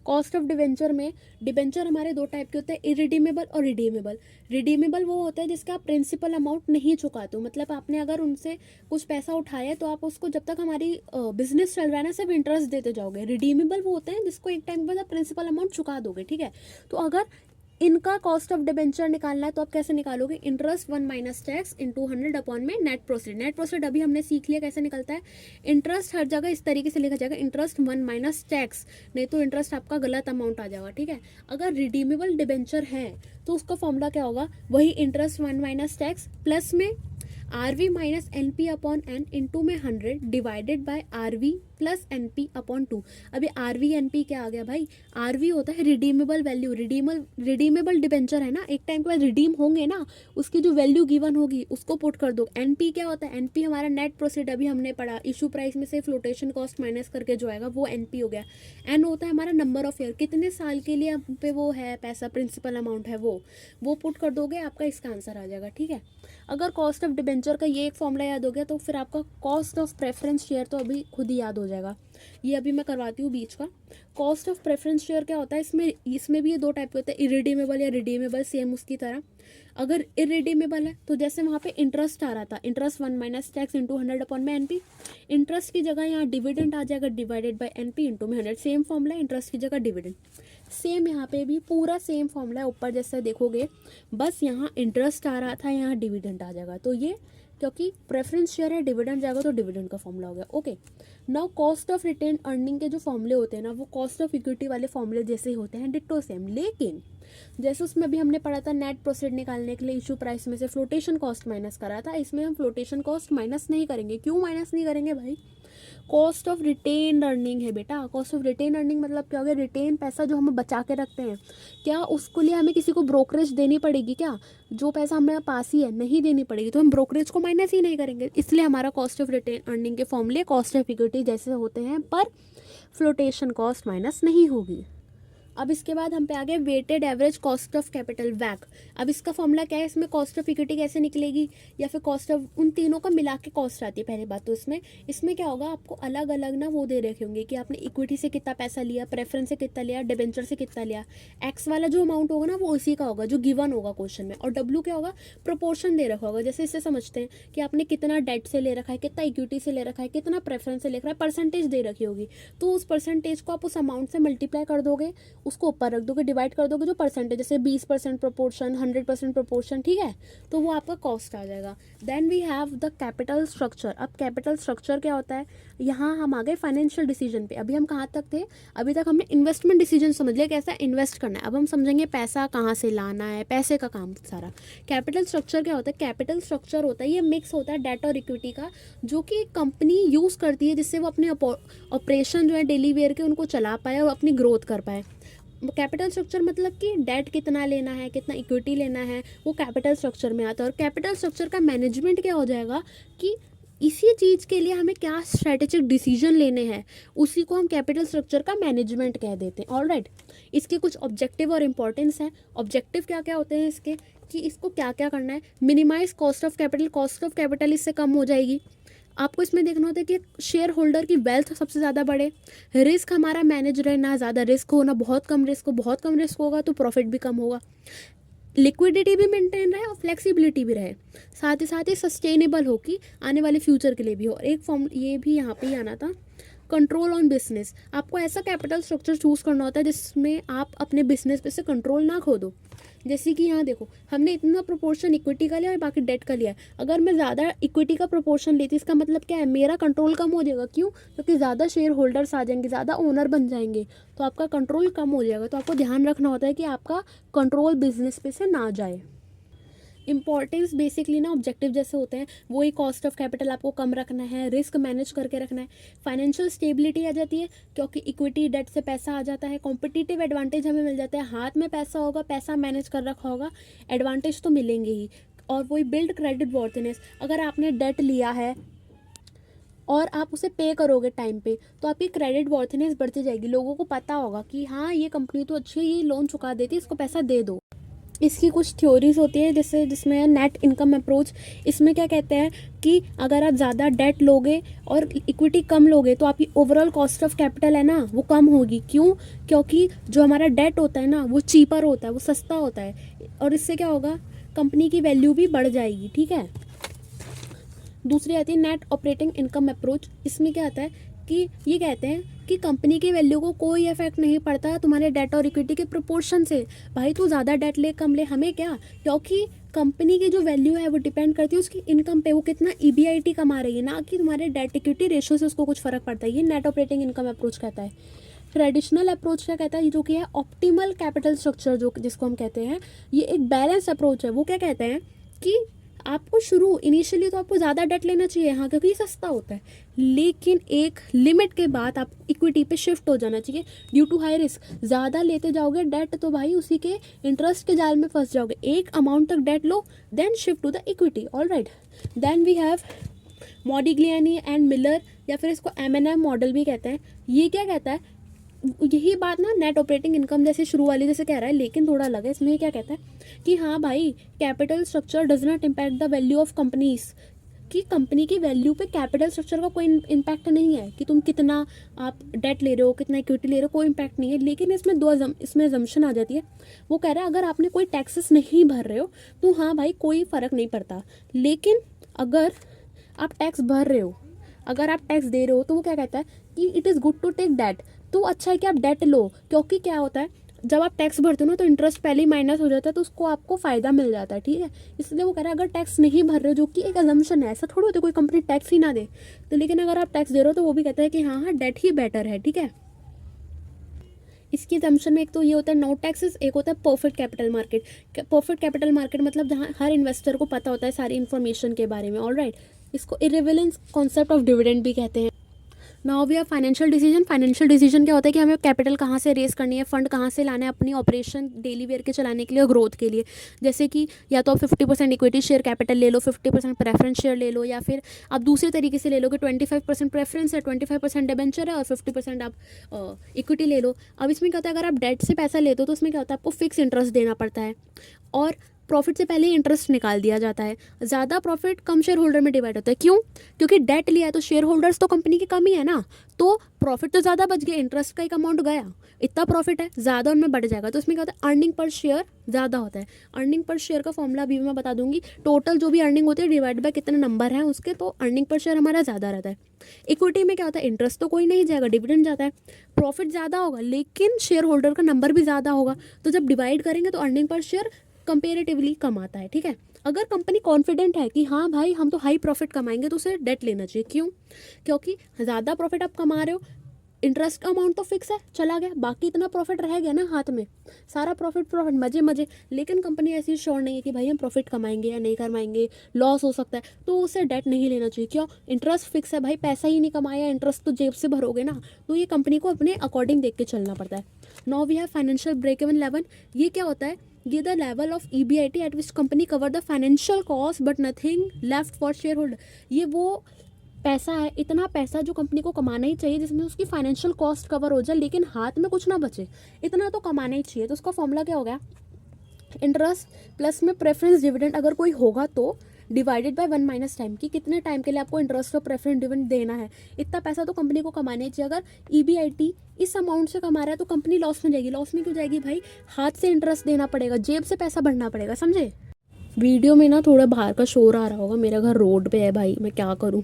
[SPEAKER 1] cost of debenture में डिबेंचर हमारे दो टाइप के होते हैं, इरिडीमेबल और रिडीमेबल। रिडीमेबल वो होता है जिसका आप प्रिंसिपल अमाउंट नहीं चुकाते हो, मतलब आपने अगर उनसे कुछ पैसा उठाया है तो आप उसको जब तक हमारी बिजनेस चल रहा है ना सिर्फ इंटरेस्ट देते जाओगे। रिडीमेबल वो होते हैं जिसको एक टाइम के बाद आप प्रिंसिपल अमाउंट चुका दोगे, ठीक है। तो अगर इनका कॉस्ट ऑफ डिबेंचर निकालना है तो आप कैसे निकालोगे, interest 1 minus tax into 100 upon में नेट प्रोसीड। नेट प्रोसीड अभी हमने सीख लिया कैसे निकलता है। इंटरेस्ट हर जगह इस तरीके से लिखा जाएगा, इंटरेस्ट 1 माइनस टैक्स, नहीं तो इंटरेस्ट आपका गलत अमाउंट आ जाएगा, ठीक है। अगर रिडीमेबल डिबेंचर है तो उसका फॉर्मूला क्या होगा, वही इंटरेस्ट 1 माइनस टैक्स प्लस में RV minus N P upon N into में 100 divided by RV plus N P upon 2। अभी आरवी एन पी क्या आ गया भाई, आरवी होता है रिडीमेबल वैल्यू। रिडीमेबल डिबेंचर है ना, एक टाइम के बाद रिडीम होंगे ना, उसकी जो वैल्यू गिवन होगी उसको पुट कर दो। एन पी क्या होता है, एन पी हमारा नेट प्रोसीड, अभी हमने पढ़ा इशू प्राइस में से फ्लोटेशन कॉस्ट माइनस करके जो आएगा वो एन पी हो गया। एन होता है हमारा नंबर ऑफ ईयर, कितने साल के लिए हम पे वो है पैसा, प्रिंसिपल अमाउंट है वो पुट कर दोगे, आपका इसका आंसर आ जाएगा, ठीक है। अगर कॉस्ट ऑफ डिबेंचर का ये एक फॉर्मूला याद हो गया तो फिर आपका कॉस्ट ऑफ प्रेफरेंस शेयर तो अभी खुद ही याद हो जाएगा। ये अभी मैं करवाती हूँ बीच का। कॉस्ट ऑफ प्रेफरेंस शेयर क्या होता है, इसमें भी ये दो टाइप के होते हैं, इरिडीमेबल या रिडीमेबल, सेम उसकी तरह। अगर इरिडीमेबल है तो जैसे वहाँ पे इंटरेस्ट आ रहा था, interest 1 minus tax into 100 upon में एन पी, इंटरेस्ट की जगह यहाँ डिविडेंड आ जाएगा divided by N P into में 100। सेम फॉर्मूला है, इंटरेस्ट की जगह डिविडेंड। सेम यहाँ पे भी पूरा सेम फॉर्मूला है, ऊपर जैसे देखोगे, बस यहाँ इंटरेस्ट आ रहा था, यहाँ डिविडेंड आ जाएगा। तो ये क्योंकि प्रेफरेंस शेयर है, डिविडेंड जाएगा तो डिविडेंड का फॉर्मूला हो गया, okay. Now cost of retain earning के जो फॉर्मूले होते हैं ना, वो कॉस्ट ऑफ इक्विटी वाले फॉर्मूले जैसे होते हैं, डिट्टो सेम। लेकिन जैसे उसमें भी हमने पढ़ा था नेट प्रोसीड निकालने के लिए इशू प्राइस में से फ्लोटेशन कॉस्ट माइनस करा था, इसमें हम फ्लोटेशन कॉस्ट माइनस नहीं करेंगे। क्यों माइनस नहीं करेंगे भाई, कॉस्ट ऑफ रिटेन अर्निंग है बेटा। कॉस्ट ऑफ रिटेन अर्निंग मतलब क्या हो गया, रिटेन पैसा जो हम बचा के रखते हैं, क्या उसके लिए हमें किसी को ब्रोकरेज देनी पड़ेगी क्या, जो पैसा हमारे पास ही है नहीं देनी पड़ेगी, तो हम ब्रोकरेज को माइनस ही नहीं करेंगे। इसलिए हमारा कॉस्ट ऑफ रिटेन अर्निंग के फॉर्मूले कॉस्ट ऑफ इक्विटी जैसे होते हैं, पर फ्लोटेशन कॉस्ट माइनस नहीं होगी। अब इसके बाद हम पे आ गए weighted average cost of capital वैक। अब इसका फॉर्मूला क्या है, इसमें कॉस्ट ऑफ इक्विटी कैसे निकलेगी, या फिर कॉस्ट ऑफ, उन तीनों का मिला के कॉस्ट आती है पहली बात। तो इसमें क्या होगा, आपको अलग अलग ना वो दे रखे होंगे कि आपने इक्विटी से कितना पैसा लिया, प्रेफरेंस से कितना लिया, डिबेंचर से कितना लिया। एक्स वाला जो अमाउंट होगा ना वो उसी का होगा जो गिवन होगा क्वेश्चन में, और डब्ल्यू क्या होगा, प्रोपोर्शन दे रखा होगा। जैसे इससे समझते हैं कि आपने कितना डेट से ले रखा है, कितना इक्विटी से ले रखा है, कितना प्रेफरेंस से ले रखा है, परसेंटेज दे रखी होगी। तो उस परसेंटेज को आप उस अमाउंट से मल्टीप्लाई कर दोगे, उसको ऊपर रख दोगे, डिवाइड कर दोगे जो परसेंटेज, जैसे 20% प्रोपोर्शन, 100% प्रोपोर्शन, ठीक है, तो वो आपका कॉस्ट आ जाएगा। Then we have the capital structure. अब कैपिटल स्ट्रक्चर क्या होता है, यहाँ हम आ गए फाइनेंशियल डिसीजन पे। अभी हम कहाँ तक थे, अभी तक हमने इन्वेस्टमेंट डिसीजन समझ लिया कैसा इन्वेस्ट करना है। अब हम समझेंगे पैसा कहाँ से लाना है, पैसे का काम सारा। कैपिटल स्ट्रक्चर क्या होता है, कैपिटल स्ट्रक्चर होता है ये मिक्स होता है डेट और इक्विटी का, जो कि कंपनी यूज़ करती है जिससे वो अपने ऑपरेशन जो है डेली वेयर के उनको चला पाए और अपनी ग्रोथ कर पाए। कैपिटल स्ट्रक्चर मतलब कि डेट कितना लेना है, कितना इक्विटी लेना है, वो कैपिटल स्ट्रक्चर में आता है। और कैपिटल स्ट्रक्चर का मैनेजमेंट क्या हो जाएगा कि इसी चीज़ के लिए हमें क्या स्ट्रेटेजिक डिसीजन लेने हैं, उसी को हम कैपिटल स्ट्रक्चर का मैनेजमेंट कह देते हैं। ऑलराइट, इसके कुछ ऑब्जेक्टिव और इंपॉर्टेंस हैं। ऑब्जेक्टिव क्या क्या होते हैं इसके, कि इसको क्या क्या करना है, minimise cost of capital, cost of capital इससे कम हो जाएगी। आपको इसमें देखना होता है कि शेयर होल्डर की वेल्थ सबसे ज़्यादा बढ़े, रिस्क हमारा मैनेज रहे, ना ज़्यादा रिस्क हो ना बहुत कम रिस्क हो। बहुत कम रिस्क होगा तो प्रॉफिट भी कम होगा, लिक्विडिटी भी मेंटेन रहे और फ्लेक्सिबिलिटी भी रहे, साथ ही सस्टेनेबल हो कि आने वाले फ्यूचर के लिए भी हो। और एक फॉर्म ये भी यहाँ पे ही आना था, कंट्रोल ऑन बिजनेस। आपको ऐसा कैपिटल स्ट्रक्चर चूज़ करना होता है जिसमें आप अपने बिजनेस पे से कंट्रोल ना खो दो। जैसे कि यहाँ देखो, हमने इतना प्रोपोर्शन इक्विटी का लिया और बाकी डेट का लिया है। अगर मैं ज़्यादा इक्विटी का प्रोपोर्शन लेती, इसका मतलब क्या है, मेरा कंट्रोल कम हो जाएगा। क्यों, क्योंकि ज़्यादा शेयर होल्डर्स आ जाएंगे, ज़्यादा ओनर बन जाएंगे, तो आपका कंट्रोल कम हो जाएगा। तो आपको ध्यान रखना होता है कि आपका कंट्रोल बिजनेस पे से ना जाए। इंपॉर्टेंस बेसिकली ना ऑब्जेक्टिव जैसे होते हैं, वही कॉस्ट ऑफ कैपिटल आपको कम रखना है, रिस्क मैनेज करके रखना है, फाइनेंशियल स्टेबिलिटी आ जाती है क्योंकि इक्विटी डेट से पैसा आ जाता है, कॉम्पिटिटिव एडवांटेज हमें मिल जाता है, हाथ में पैसा होगा, पैसा मैनेज कर रखा होगा, एडवांटेज तो मिलेंगे ही। और वही बिल्ड क्रेडिट वॉर्थनेस, अगर आपने डेट लिया है और आप उसे पे करोगे टाइम पे तो आपकी क्रेडिट वॉर्थनेस बढ़ती जाएगी। लोगों को पता होगा कि हाँ ये कंपनी तो अच्छी है, ये लोन चुका देती है, इसको पैसा दे दो। इसकी कुछ थ्योरीज होती है, जैसे जिसमें नेट इनकम अप्रोच। इसमें क्या कहते हैं कि अगर आप ज़्यादा डेट लोगे और इक्विटी कम लोगे तो आपकी ओवरऑल कॉस्ट ऑफ कैपिटल है ना वो कम होगी। क्यों? क्योंकि जो हमारा डेट होता है ना वो चीपर होता है, वो सस्ता होता है, और इससे क्या होगा, कंपनी की वैल्यू भी बढ़ जाएगी। ठीक है। दूसरी आती है नेट ऑपरेटिंग इनकम अप्रोच। इसमें क्या आता है कि ये कहते हैं कि कंपनी की वैल्यू को कोई इफेक्ट नहीं पड़ता तुम्हारे डेट और इक्विटी के प्रोपोर्शन से। भाई तू ज़्यादा डेट ले कम ले हमें क्या, क्योंकि कंपनी की जो वैल्यू है वो डिपेंड करती है उसकी इनकम पे, वो कितना ईबीआईटी कमा रही है, ना कि तुम्हारे डेट इक्विटी रेशियो से उसको कुछ फ़र्क पड़ता है। ये नेट ऑपरेटिंग इनकम अप्रोच कहता है। ट्रेडिशनल अप्रोच क्या कहता है, जो कि है ऑप्टिमल कैपिटल स्ट्रक्चर, जो जिसको हम कहते हैं, ये एक बैलेंस अप्रोच है। वो क्या कहते हैं कि आपको इनिशियली तो आपको ज़्यादा डेट लेना चाहिए, हाँ, क्योंकि ये सस्ता होता है, लेकिन एक लिमिट के बाद आप इक्विटी पे शिफ्ट हो जाना चाहिए ड्यू टू हाई रिस्क। ज़्यादा लेते जाओगे डेट तो भाई उसी के इंटरेस्ट के जाल में फंस जाओगे। एक अमाउंट तक डेट लो, then shift to the equity. All right, then we have Modigliani and Miller, या फिर इसको M&M मॉडल भी कहते हैं। ये क्या कहता है, यही बात ना नेट ऑपरेटिंग इनकम जैसे शुरू वाली जैसे कह रहा है, लेकिन थोड़ा अलग है। इसमें ये क्या कहता है कि हाँ भाई, capital structure does not impact the value of companies, कि कंपनी की वैल्यू पे कैपिटल स्ट्रक्चर का कोई इम्पैक्ट नहीं है, कि तुम कितना आप डेट ले रहे हो, कितना इक्विटी ले रहे हो, कोई इम्पैक्ट नहीं है। लेकिन इसमें इसमें अजम्पशन आ जाती है। वो कह रहा है अगर आपने कोई टैक्सेस नहीं भर रहे हो तो हाँ भाई कोई फ़र्क नहीं पड़ता, लेकिन अगर आप टैक्स भर रहे हो, अगर आप टैक्स दे रहे हो, तो वो क्या कहता है कि it is good to take debt. तो अच्छा है कि आप डेट लो, क्योंकि क्या होता है जब आप टैक्स भरते हो ना तो इंटरेस्ट पहले ही माइनस हो जाता है, तो उसको आपको फ़ायदा मिल जाता है। ठीक है। इसलिए वो कह रहा है अगर टैक्स नहीं भर रहे हो, जो कि एक अजम्पशन है, ऐसा थोड़ी होता है कोई कंपनी टैक्स ही ना दे, तो लेकिन अगर आप टैक्स दे रहे हो तो वो भी कहता है कि हाँ हाँ डेट ही बेटर है। ठीक है। इसकी assumption में एक तो ये होता है नो टैक्सेस, एक होता है perfect capital market. Perfect capital market मतलब जहाँ हर इन्वेस्टर को पता होता है सारी इन्फॉर्मेशन के बारे में। ऑल राइट, इसको इरेविलेंस कॉन्सेप्ट ऑफ डिविडेंड भी कहते हैं। Now we have financial decision. Financial decision क्या होता है कि हमें कैपिटल कहाँ से रेस करनी है, फंड कहाँ से लाना है अपनी ऑपरेशन डेली वेयर के चलाने के लिए और ग्रोथ के लिए। जैसे कि या तो आप 50% इक्विटी शेयर कैपिटल ले लो, 50% प्रेफरेंस शेयर ले लो, या फिर आप दूसरे तरीके से ले लो कि 25% प्रेफरेंस है, 25% डिबेंचर है और 50% आप इक्विटी ले लो। अब इसमें क्या होता है, अगर आप डेट से पैसा लेते हो तो उसमें क्या होता है, आपको फिक्स इंटरेस्ट देना पड़ता है और प्रॉफिट से पहले ही इंटरेस्ट निकाल दिया जाता है। ज़्यादा प्रॉफिट कम शेयर होल्डर में डिवाइड होता है। क्यों? क्योंकि डेट लिया है तो शेयर होल्डर्स तो कंपनी की कम ही है ना, तो प्रॉफिट तो ज़्यादा बच गया, इंटरेस्ट का एक अमाउंट गया, इतना प्रॉफिट है, ज़्यादा उनमें बढ़ जाएगा। तो इसमें क्या होता है, अर्निंग पर शेयर ज़्यादा होता है। अर्निंग पर शेयर का फॉर्मूला अभी मैं बता दूंगी। टोटल जो भी अर्निंग होती है डिवाइड बाय कितने नंबर हैं उसके, तो अर्निंग पर शेयर हमारा ज़्यादा रहता है। इक्विटी में क्या होता है, इंटरेस्ट तो कोई नहीं जाएगा, डिविडेंड जाता है, प्रॉफिट ज़्यादा होगा लेकिन शेयर होल्डर का नंबर भी ज़्यादा होगा, तो जब डिवाइड करेंगे तो अर्निंग पर शेयर कंपेरेटिवली कम आता है। ठीक है। अगर कंपनी कॉन्फिडेंट है कि हाँ भाई हम तो हाई प्रॉफिट कमाएंगे तो उसे डेट लेना चाहिए। क्यों? क्योंकि ज़्यादा प्रॉफिट आप कमा रहे हो, इंटरेस्ट का अमाउंट तो फिक्स है, चला गया, बाकी इतना प्रॉफिट रह गया ना हाथ में, सारा प्रॉफिट प्रॉफिट मजे मजे। लेकिन कंपनी ऐसी श्योर नहीं है कि भाई हम प्रॉफिट कमाएंगे या नहीं कमाएंगे, लॉस हो सकता है, तो उसे डेट नहीं लेना चाहिए। क्यों? इंटरेस्ट फिक्स है भाई, पैसा ही नहीं कमाया, इंटरेस्ट तो जेब से भरोगे ना, तो ये कंपनी को अपने अकॉर्डिंग देख के चलना पड़ता है। Now we have financial break even level. ये क्या होता है, ये the level of EBIT at which company cover the financial cost but nothing left for shareholder. ये वो पैसा है, इतना पैसा जो कंपनी को कमाना ही चाहिए जिसमें उसकी फाइनेंशियल कॉस्ट कवर हो जाए लेकिन हाथ में कुछ ना बचे, इतना तो कमाना ही चाहिए। तो उसका फॉर्मूला क्या हो गया, इंटरेस्ट प्लस में प्रेफरेंस डिविडेंड अगर कोई होगा तो डिवाइडेड बाय 1 माइनस टाइम, कि कितने टाइम के लिए आपको इंटरेस्ट और प्रेफरेंस डिविडेंड देना है। इतना पैसा तो कंपनी को कमाना ही चाहिए। अगर EBIT इस अमाउंट से कमा रहा है तो कंपनी लॉस में जाएगी। लॉस में क्यों जाएगी भाई, हाथ से इंटरेस्ट देना पड़ेगा, जेब से पैसा भरना पड़ेगा। समझे? वीडियो में ना थोड़ा बाहर का शोर आ रहा होगा, मेरा घर रोड पे है भाई, मैं क्या करूं।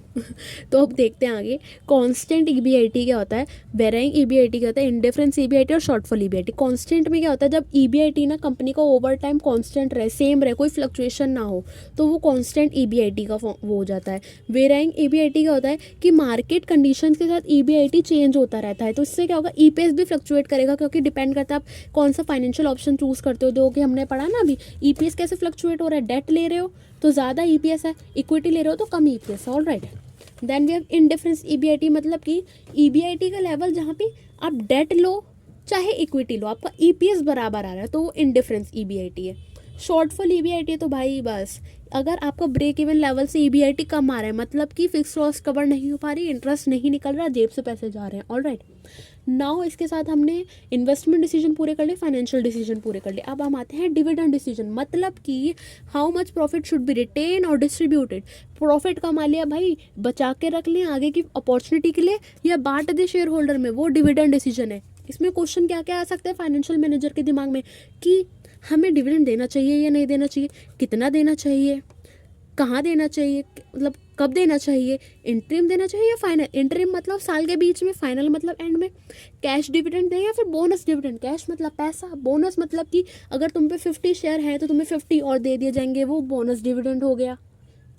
[SPEAKER 1] तो अब देखते हैं आगे। कांस्टेंट EBIT क्या होता है, वेराइंग EBIT क्या होता है, इंडिफरेंस EBIT और शॉर्टफॉल EBIT। कांस्टेंट में क्या होता है, जब EBIT ना कंपनी का ओवर टाइम कांस्टेंट रहे, सेम रहे, कोई फ्लक्चुएशन ना हो, तो वो कांस्टेंट EBIT का वो हो जाता है। वेराइंग EBIT क्या होता है कि मार्केट कंडीशन के साथ EBIT चेंज होता रहता है, तो इससे क्या होगा, EPS भी फ्लक्चुएट करेगा, क्योंकि डिपेंड करता है आप कौन सा फाइनेंशियल ऑप्शन चूज करते हो। जो कि हमने पढ़ा ना अभी, EPS कैसे फ्लक्चुएट हो रहा है, डेट ले रहे हो तो ज़्यादा EPS है, इक्विटी ले रहे हो तो कम EPS। All right, then we have indifference EBIT, मतलब कि EBIT का लेवल जहाँ पे आप डेट लो चाहे इक्विटी लो, आपका EPS बराबर आ रहा है, तो वो इनडिफरेंस EBIT है। शॉर्टफॉल EBIT है तो भाई बस अगर आपका ब्रेक इवन लेवल से EBIT कम आ रहा है, मतलब कि फिक्स लॉस कवर नहीं हो पा रही, इंटरेस्ट नहीं निकल रहा, जेब से पैसे जा रहे हैं। ऑल राइट, नाउ इसके साथ हमने इन्वेस्टमेंट डिसीजन पूरे कर लिए, फाइनेंशियल डिसीजन पूरे कर लिए। अब हम आते हैं डिविडेंड डिसीजन, मतलब कि how much profit should be retain और डिस्ट्रीब्यूटेड। प्रॉफिट कमा लिया भाई, बचा के रख लें आगे की अपॉर्चुनिटी के लिए, या बांट दे शेयर होल्डर में, वो डिविडेंड डिसीजन है। इसमें क्वेश्चन क्या क्या आ सकता है फाइनेंशियल मैनेजर के दिमाग में कि हमें डिविडेंड देना चाहिए या नहीं देना चाहिए, कितना देना चाहिए, कहाँ देना चाहिए, मतलब कब देना चाहिए, इंटरिम देना चाहिए या फाइनल। इंटरिम मतलब साल के बीच में, फाइनल मतलब एंड में। कैश डिविडेंड दें या फिर बोनस डिविडेंड। कैश मतलब पैसा, बोनस मतलब कि अगर तुम पे 50 शेयर हैं तो तुम्हें 50 और दे दिए जाएंगे, वो बोनस डिविडेंड हो गया।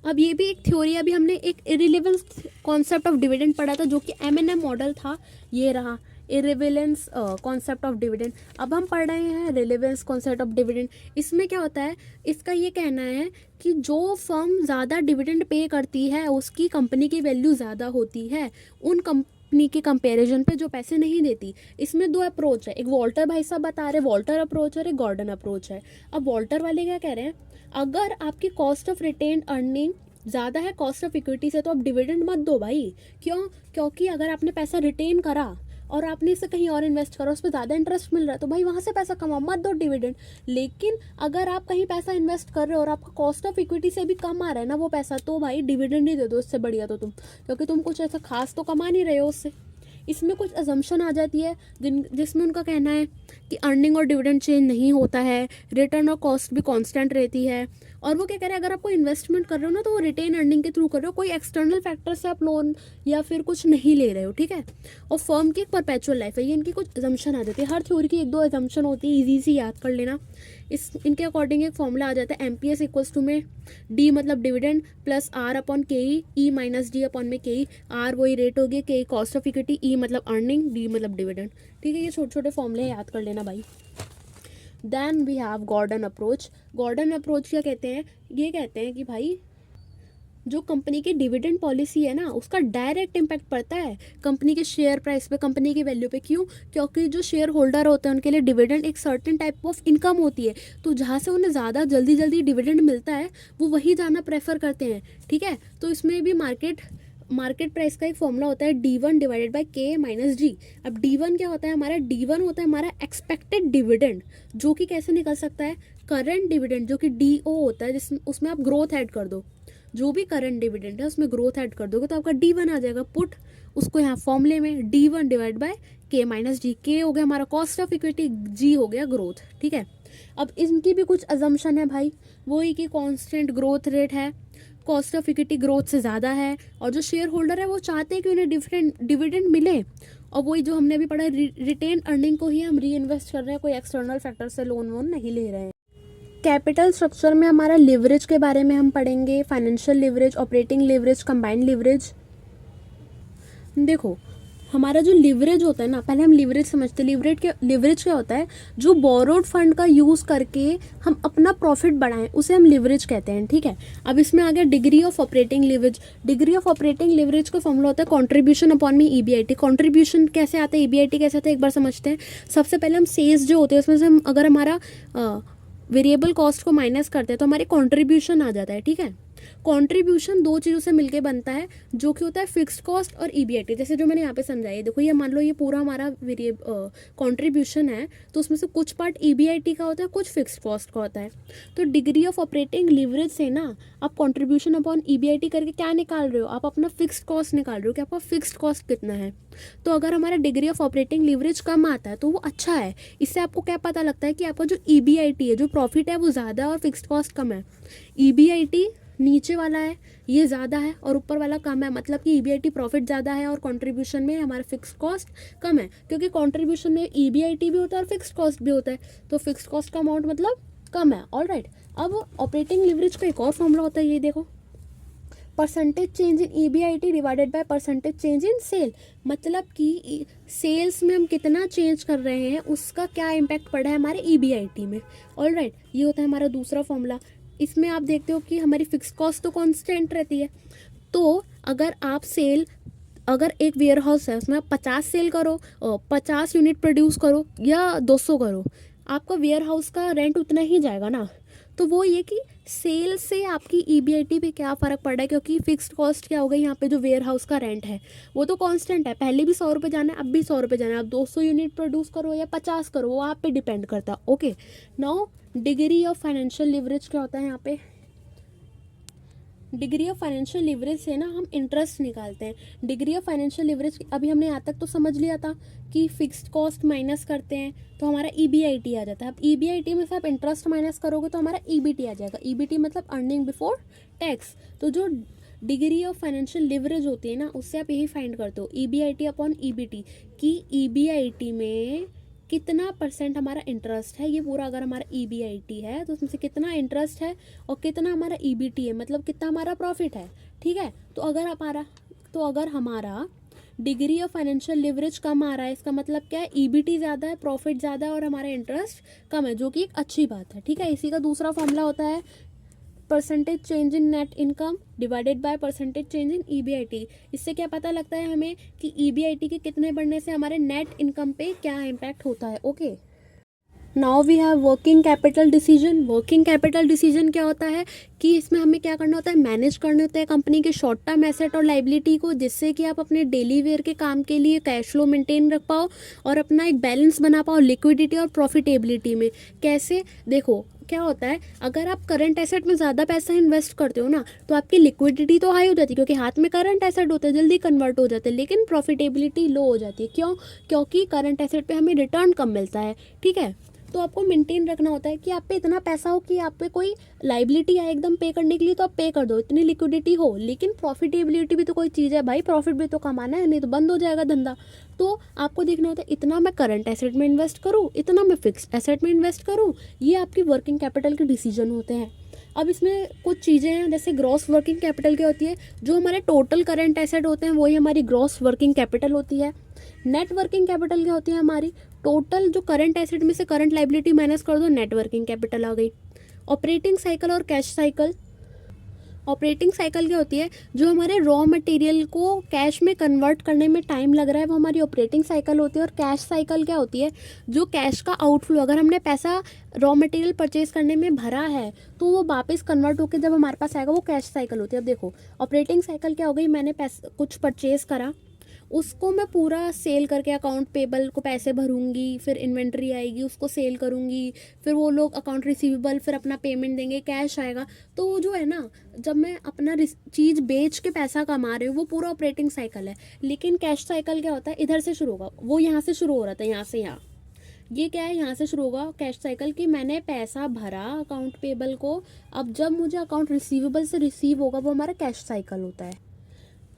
[SPEAKER 1] अब ये भी एक थ्योरी, अभी हमने एक इरिलेवेंस कॉन्सेप्ट ऑफ डिविडेंड पढ़ा था जो कि एमएनएम मॉडल था, ये रहा इरिवेलेंस कॉन्सेप्ट ऑफ डिविडेंड। अब हम पढ़ रहे हैं रिलेवेंस कॉन्सेप्ट ऑफ डिविडेंड। इसमें क्या होता है, इसका ये कहना है कि जो फर्म ज़्यादा डिविडेंड पे करती है उसकी कंपनी की वैल्यू ज़्यादा होती है उन कंपनी के कंपैरिजन पे जो पैसे नहीं देती। इसमें दो अप्रोच है, एक वॉल्टर भाई साहब बता रहे वॉल्टर अप्रोच और एक गॉर्डन अप्रोच है। अब वॉल्टर वाले क्या कह रहे हैं, अगर आपकी कॉस्ट ऑफ रिटेन अर्निंग ज़्यादा है कॉस्ट ऑफ इक्विटी से तो आप डिविडेंड मत दो भाई। क्यों? क्योंकि अगर आपने पैसा रिटेन करा और आपने इसे कहीं और इन्वेस्ट करा, उस पर ज़्यादा इंटरेस्ट मिल रहा है तो भाई वहाँ से पैसा कमाओ, मत दो डिविडेंड। लेकिन अगर आप कहीं पैसा इन्वेस्ट कर रहे हो और आपका कॉस्ट ऑफ इक्विटी से भी कम आ रहा है ना वो पैसा, तो भाई डिविडेंड ही दे दो, इससे बढ़िया तो तुम, क्योंकि तुम कुछ ऐसा खास तो कमा नहीं रहे हो उससे। इसमें कुछ अजम्पशन आ जाती है जिसमें उनका कहना है कि अर्निंग और डिविडेंड चेंज नहीं होता है, रिटर्न और कॉस्ट भी कांस्टेंट रहती है। और वो क्या कह रहे हैं, अगर आपको इन्वेस्टमेंट कर रहे हो ना तो वो रिटेन अर्निंग के थ्रू कर रहे हो, कोई एक्सटर्नल फैक्टर से आप लोन या फिर कुछ नहीं ले रहे हो, ठीक है। और फर्म की एक परपेचुअल लाइफ है, ये इनकी कुछ अजम्पशन आ जाती है। हर थ्योरी की एक दो अजम्पशन होती है, ईजी सी याद कर लेना। इनके अकॉर्डिंग एक फॉर्मूला आ जाता है एमपीएस इक्वल्स टू में डी मतलब डिविडेंड प्लस आर अपॉन के ई माइनस डी अपॉन में के ई। आर वही रेट हो गया, के कॉस्ट ऑफ इक्विटी, ई मतलब अर्निंग, डी मतलब डिविडेंड, ठीक है। ये छोटे छोटे फॉर्मूले याद कर लेना भाई। Then we have Gordon approach. Gordon approach क्या कहते हैं, ये कहते हैं कि भाई जो कंपनी की डिविडेंड पॉलिसी है ना उसका डायरेक्ट इम्पैक्ट पड़ता है कंपनी के शेयर प्राइस पे, कंपनी की वैल्यू पे। क्यों? क्योंकि जो शेयर होल्डर होते हैं उनके लिए डिविडेंड एक सर्टेन टाइप ऑफ इनकम होती है, तो जहाँ से उन्हें ज़्यादा जल्दी जल्दी डिविडेंड मिलता है वो वही जाना प्रेफर करते हैं, ठीक है। तो इसमें भी मार्केट प्राइस का एक फॉर्मूला होता है D1 डिवाइडेड बाय के माइनस जी। अब D1 क्या होता है हमारा, D1 होता है हमारा एक्सपेक्टेड डिविडेंड, जो कि कैसे निकल सकता है, करंट डिविडेंड जो कि DO होता है, जिसमें उसमें आप ग्रोथ ऐड कर दो, जो भी करंट डिविडेंड है उसमें ग्रोथ ऐड कर दोगे तो आपका D1 आ जाएगा। पुट उसको यहाँ फॉर्मूले में D1 डिवाइड बाय के माइनस जी। के हो गया हमारा कॉस्ट ऑफ इक्विटी, जी हो गया ग्रोथ, ठीक है। अब इनकी भी कुछ अजम्पशन है भाई, वही कि कांस्टेंट ग्रोथ रेट है, कॉस्ट ऑफ इक्विटी ग्रोथ से ज़्यादा है, और जो शेयर होल्डर है वो चाहते हैं कि उन्हें डिविडेंड मिले, और वही जो हमने अभी पढ़ा रिटेन अर्निंग को ही हम री इन्वेस्ट कर रहे हैं, कोई एक्सटर्नल फैक्टर से लोन वोन नहीं ले रहे हैं। कैपिटल स्ट्रक्चर में हमारा लिवरेज के बारे में हम पढ़ेंगे, financial leverage, operating leverage, combined leverage. देखो हमारा जो लिवरेज होता है ना, पहले हम लिवरेज समझते हैं। लिवरेज क्या होता है, जो बोरोड फंड का यूज़ करके हम अपना प्रॉफिट बढ़ाएं उसे हम लिवरेज कहते हैं, ठीक है। अब इसमें आ गया degree of operating leverage. Degree of operating leverage का फॉर्मूला होता है कॉन्ट्रीब्यूशन अपॉन में ईबीआईटी। कॉन्ट्रीब्यूशन कैसे आता है, ईबीआईटी कैसे आता है, एक बार समझते हैं। सबसे पहले हम सेल्स जो होते हैं उसमें से हम अगर हमारा वेरिएबल कॉस्ट को माइनस करते हैं तो हमारे कॉन्ट्रीब्यूशन आ जाता है, ठीक है। कंट्रीब्यूशन दो चीज़ों से मिलके बनता है, जो कि होता है फिक्स्ड कॉस्ट और ईबीआईटी। जैसे जो मैंने यहाँ पे समझाया, देखो ये मान लो ये पूरा हमारा कंट्रीब्यूशन है, तो उसमें से कुछ पार्ट ईबीआईटी का होता है, कुछ फिक्स्ड कॉस्ट का होता है। तो डिग्री ऑफ ऑपरेटिंग लिवरेज से ना आप कंट्रीब्यूशन अपॉन ईबीआईटी करके क्या निकाल रहे हो, आप अपना फिक्स्ड कॉस्ट निकाल रहे हो कि आपका फिक्स्ड कॉस्ट कितना है। तो अगर हमारा डिग्री ऑफ ऑपरेटिंग लिवरेज कम आता है तो वो अच्छा है। इससे आपको क्या पता लगता है कि आपका जो ईबीआईटी है, जो प्रॉफिट है वो ज़्यादा और फिक्स्ड कॉस्ट कम है। ईबीआईटी नीचे वाला है ये ज़्यादा है और ऊपर वाला कम है, मतलब कि ईबीआईटी प्रॉफिट ज़्यादा है और कंट्रीब्यूशन में हमारा फिक्स्ड कॉस्ट कम है, क्योंकि कंट्रीब्यूशन में ईबीआईटी भी होता है और फिक्स्ड कॉस्ट भी होता है, तो फिक्स्ड कॉस्ट का अमाउंट मतलब कम है। ऑलराइट, अब ऑपरेटिंग लिवरेज का एक और फॉर्मूला होता है, ये देखो, percentage change in EBIT divided by percentage change in sale. मतलब कि सेल्स में हम कितना चेंज कर रहे हैं उसका क्या इम्पैक्ट पड़ा है हमारे ईबीआईटी में। ऑलराइट, ये होता है हमारा दूसरा फॉर्मूला। इसमें आप देखते हो कि हमारी फिक्स कॉस्ट तो कांस्टेंट रहती है, तो अगर एक वेयर हाउस है उसमें आप 50 सेल करो, 50 यूनिट प्रोड्यूस करो या 200 करो, आपका वेयर हाउस का रेंट उतना ही जाएगा ना। तो तो वो ये कि सेल से आपकी ईबीआईटी पे क्या फ़र्क पड़ रहा है, क्योंकि फिक्स्ड कॉस्ट क्या हो गई यहाँ पे, जो वेयर हाउस का रेंट है वो तो कांस्टेंट है, पहले भी 100 रुपये जाना है, अब भी 100 रुपये जाना है, आप 200 यूनिट प्रोड्यूस करो या 50 करो, वो आप पे डिपेंड करता है। Okay, now degree of financial leverage क्या होता है यहाँ पे, डिग्री ऑफ फाइनेंशियल लिवरेज से ना हम इंटरेस्ट निकालते हैं। डिग्री ऑफ फाइनेंशियल लिवरेज अभी हमने यहाँ तक तो समझ लिया था कि फिक्स्ड कॉस्ट माइनस करते हैं तो हमारा ईबीआईटी आ जाता है। अब ईबीआईटी में से आप इंटरेस्ट माइनस करोगे तो हमारा ईबीटी आ जाएगा। ईबीटी मतलब अर्निंग बिफोर टैक्स। तो जो डिग्री ऑफ फाइनेंशियल लिवरेज होती है ना, उससे आप यही फाइंड करते हो ईबीआईटी अपॉन ईबीटी, कि ईबीआईटी में कितना परसेंट हमारा इंटरेस्ट है। ये पूरा अगर हमारा ईबीआईटी है तो उसमें से कितना इंटरेस्ट है और कितना हमारा ईबीटी है, मतलब कितना हमारा प्रॉफिट है। ठीक है, तो अगर हमारा डिग्री ऑफ फाइनेंशियल लिवरेज कम आ रहा है, इसका मतलब क्या है, ईबीटी ज़्यादा है, प्रॉफिट ज़्यादा है और हमारा इंटरेस्ट कम है, जो कि एक अच्छी बात है। ठीक है, इसी का दूसरा फॉर्मूला होता है percentage change in net income divided by percentage change in EBIT. इससे क्या पता लगता है हमें कि ईबीआईटी के कितने बढ़ने से हमारे नेट इनकम पे क्या इम्पैक्ट होता है। Okay, now we have working capital decision. Working capital decision क्या होता है कि इसमें हमें क्या करना होता है, मैनेज करने होते हैं कंपनी के शॉर्ट टर्म एसेट और लाइबिलिटी को, जिससे कि आप अपने डेली वेयर के काम के लिए कैश फ्लो मेंटेन रख पाओ और अपना एक बैलेंस बना पाओ लिक्विडिटी और प्रॉफिटेबिलिटी में। कैसे, देखो क्या होता है, अगर आप करंट एसेट में ज़्यादा पैसा इन्वेस्ट करते हो ना, तो आपकी लिक्विडिटी तो हाई हो जाती है क्योंकि हाथ में करंट एसेट होते हैं, जल्दी कन्वर्ट हो जाते हैं, लेकिन प्रॉफिटेबिलिटी लो हो जाती है। क्यों? क्योंकि करंट एसेट पे हमें रिटर्न कम मिलता है। ठीक है, तो आपको मेंटेन रखना होता है कि आप पे इतना पैसा हो कि आप पे कोई लाइबिलिटी आए एकदम पे करने के लिए, तो आप पे कर दो, इतनी लिक्विडिटी हो। लेकिन प्रॉफिटेबिलिटी भी तो कोई चीज़ है भाई, प्रॉफिट भी तो कमाना है, नहीं तो बंद हो जाएगा धंधा। तो आपको देखना होता है इतना मैं करंट एसेट में इन्वेस्ट करूँ, इतना मैं फिक्स्ड एसेट में इन्वेस्ट करूँ। ये आपकी वर्किंग कैपिटल के डिसीजन होते हैं। अब इसमें कुछ चीज़ें हैं, जैसे ग्रॉस वर्किंग कैपिटल क्या होती है, जो हमारे टोटल करंट एसेट होते हैं वही हमारी ग्रॉस वर्किंग कैपिटल होती है। नेट वर्किंग कैपिटल क्या होती है, हमारी टोटल जो करंट एसेट में से करंट लाइबिलिटी माइनस कर दो, नेट वर्किंग कैपिटल आ गई। ऑपरेटिंग साइकिल और कैश साइकिल। ऑपरेटिंग साइकिल क्या होती है, जो हमारे रॉ मटेरियल को कैश में कन्वर्ट करने में टाइम लग रहा है, वो हमारी ऑपरेटिंग साइकिल होती है। और कैश साइकिल क्या होती है, जो कैश का आउटफ्लो, अगर हमने पैसा रॉ मटेरियल परचेज करने में भरा है तो वो वापस कन्वर्ट होकर जब हमारे पास आएगा, वो कैश साइकिल होती है। अब देखो ऑपरेटिंग साइकिल क्या हो गई, मैंने पैसा कुछ परचेज करा, उसको मैं पूरा सेल करके अकाउंट पेबल को पैसे भरूंगी, फिर इन्वेंट्री आएगी उसको सेल करूंगी, फिर वो लोग अकाउंट रिसीवेबल फिर अपना पेमेंट देंगे, कैश आएगा। तो वो जो है ना, जब मैं अपना चीज़ बेच के पैसा कमा रही हूँ, वो पूरा ऑपरेटिंग साइकिल है। लेकिन कैश साइकिल क्या होता है, इधर से शुरू होगा, वो यहाँ से शुरू हो रहा था, यहाँ से यहाँ, ये क्या है, यहाँ से शुरू होगा कैश साइकिल कि मैंने पैसा भरा अकाउंट पेबल को, अब जब मुझे अकाउंट रिसीवेबल से रिसीव होगा, वो हमारा कैश साइकिल होता है।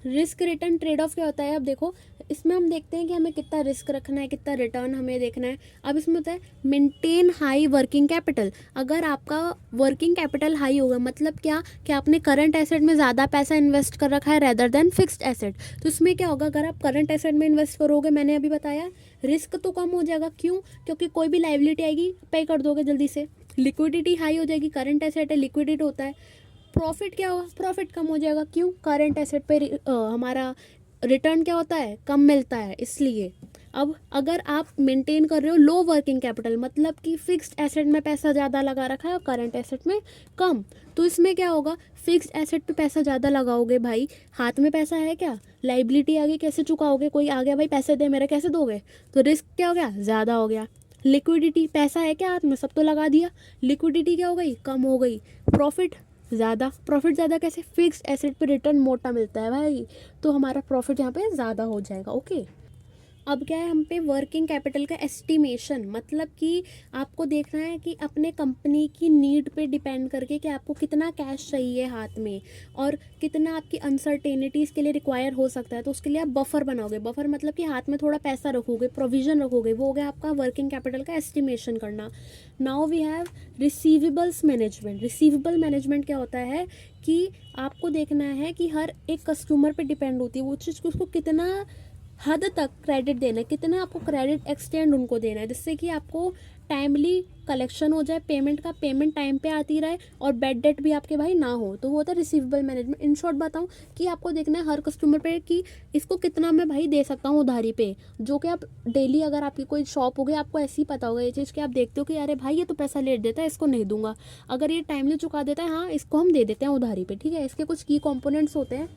[SPEAKER 1] रिस्क रिटर्न ट्रेड ऑफ क्या होता है, अब देखो इसमें हम देखते हैं कि हमें कितना रिस्क रखना है, कितना रिटर्न हमें देखना है। अब इसमें होता है मेंटेन हाई वर्किंग कैपिटल। अगर आपका वर्किंग कैपिटल हाई होगा, मतलब क्या कि आपने करंट एसेट में ज़्यादा पैसा इन्वेस्ट कर रखा है रेदर देन फिक्स्ड एसेट, तो इसमें क्या होगा, अगर आप करंट एसेट में इन्वेस्ट करोगे, मैंने अभी बताया रिस्क तो कम हो जाएगा। क्यों? क्योंकि कोई भी लाइबिलिटी आएगी पे कर दोगे जल्दी से। लिक्विडिटी हाई हो जाएगी, करंट एसेट है, लिक्विडिटी होता है। प्रॉफिट क्या होगा, प्रॉफिट कम हो जाएगा। क्यों? करंट एसेट पे हमारा रिटर्न क्या होता है, कम मिलता है, इसलिए। अब अगर आप मेंटेन कर रहे हो लो वर्किंग कैपिटल, मतलब कि फिक्स्ड एसेट में पैसा ज़्यादा लगा रखा है और करंट एसेट में कम, तो इसमें क्या होगा, फिक्स्ड एसेट पे पैसा ज़्यादा लगाओगे भाई, हाथ में पैसा है क्या, लाइबिलिटी आ गई, कैसे चुकाओगे, कोई आ गया भाई पैसे दे मेरे, कैसे दोगे, तो रिस्क क्या हो गया, ज़्यादा हो गया। लिक्विडिटी, पैसा है क्या हाथ में, सब तो लगा दिया, लिक्विडिटी क्या हो गई, कम हो गई। प्रॉफिट ज़्यादा, प्रॉफिट ज़्यादा कैसे, फिक्स्ड एसेट पे रिटर्न मोटा मिलता है भाई, तो हमारा प्रॉफिट यहाँ पे ज़्यादा हो जाएगा। ओके, अब क्या है हम पे वर्किंग कैपिटल का एस्टिमेशन, मतलब कि आपको देखना है कि अपने कंपनी की नीड पे डिपेंड करके कि आपको कितना कैश चाहिए हाथ में और कितना आपकी अनसर्टेनिटीज़ के लिए रिक्वायर हो सकता है, तो उसके लिए आप बफर बनाओगे। बफर मतलब कि हाथ में थोड़ा पैसा रखोगे, प्रोविजन रखोगे, वो हो गया आपका वर्किंग कैपिटल का एस्टिमेशन करना। Now we have receivables management. Receivable management क्या होता है कि आपको देखना है कि हर एक कस्टमर पे डिपेंड होती है वो चीज़ कि उसको कितना हद तक क्रेडिट देना है, कितना आपको क्रेडिट एक्सटेंड उनको देना है, जिससे कि आपको टाइमली कलेक्शन हो जाए, पेमेंट का पेमेंट टाइम पे आती रहे और बैड डेट भी आपके भाई ना हो। तो वो होता है रिसीवेबल मैनेजमेंट। इन शॉर्ट बताऊं कि आपको देखना है हर कस्टमर पे कि इसको कितना मैं भाई दे सकता हूँ उधारी पे, जो कि आप डेली, अगर आपकी कोई शॉप हो गई, आपको ऐसे ही पता होगा ये चीज़ कि आप देखते हो कि अरे भाई ये तो पैसा लेट देता है, इसको नहीं दूंगा, अगर ये टाइमली चुका देता है हाँ इसको हम दे देते हैं उधारी पे, ठीक है। इसके कुछ की कंपोनेंट्स होते हैं।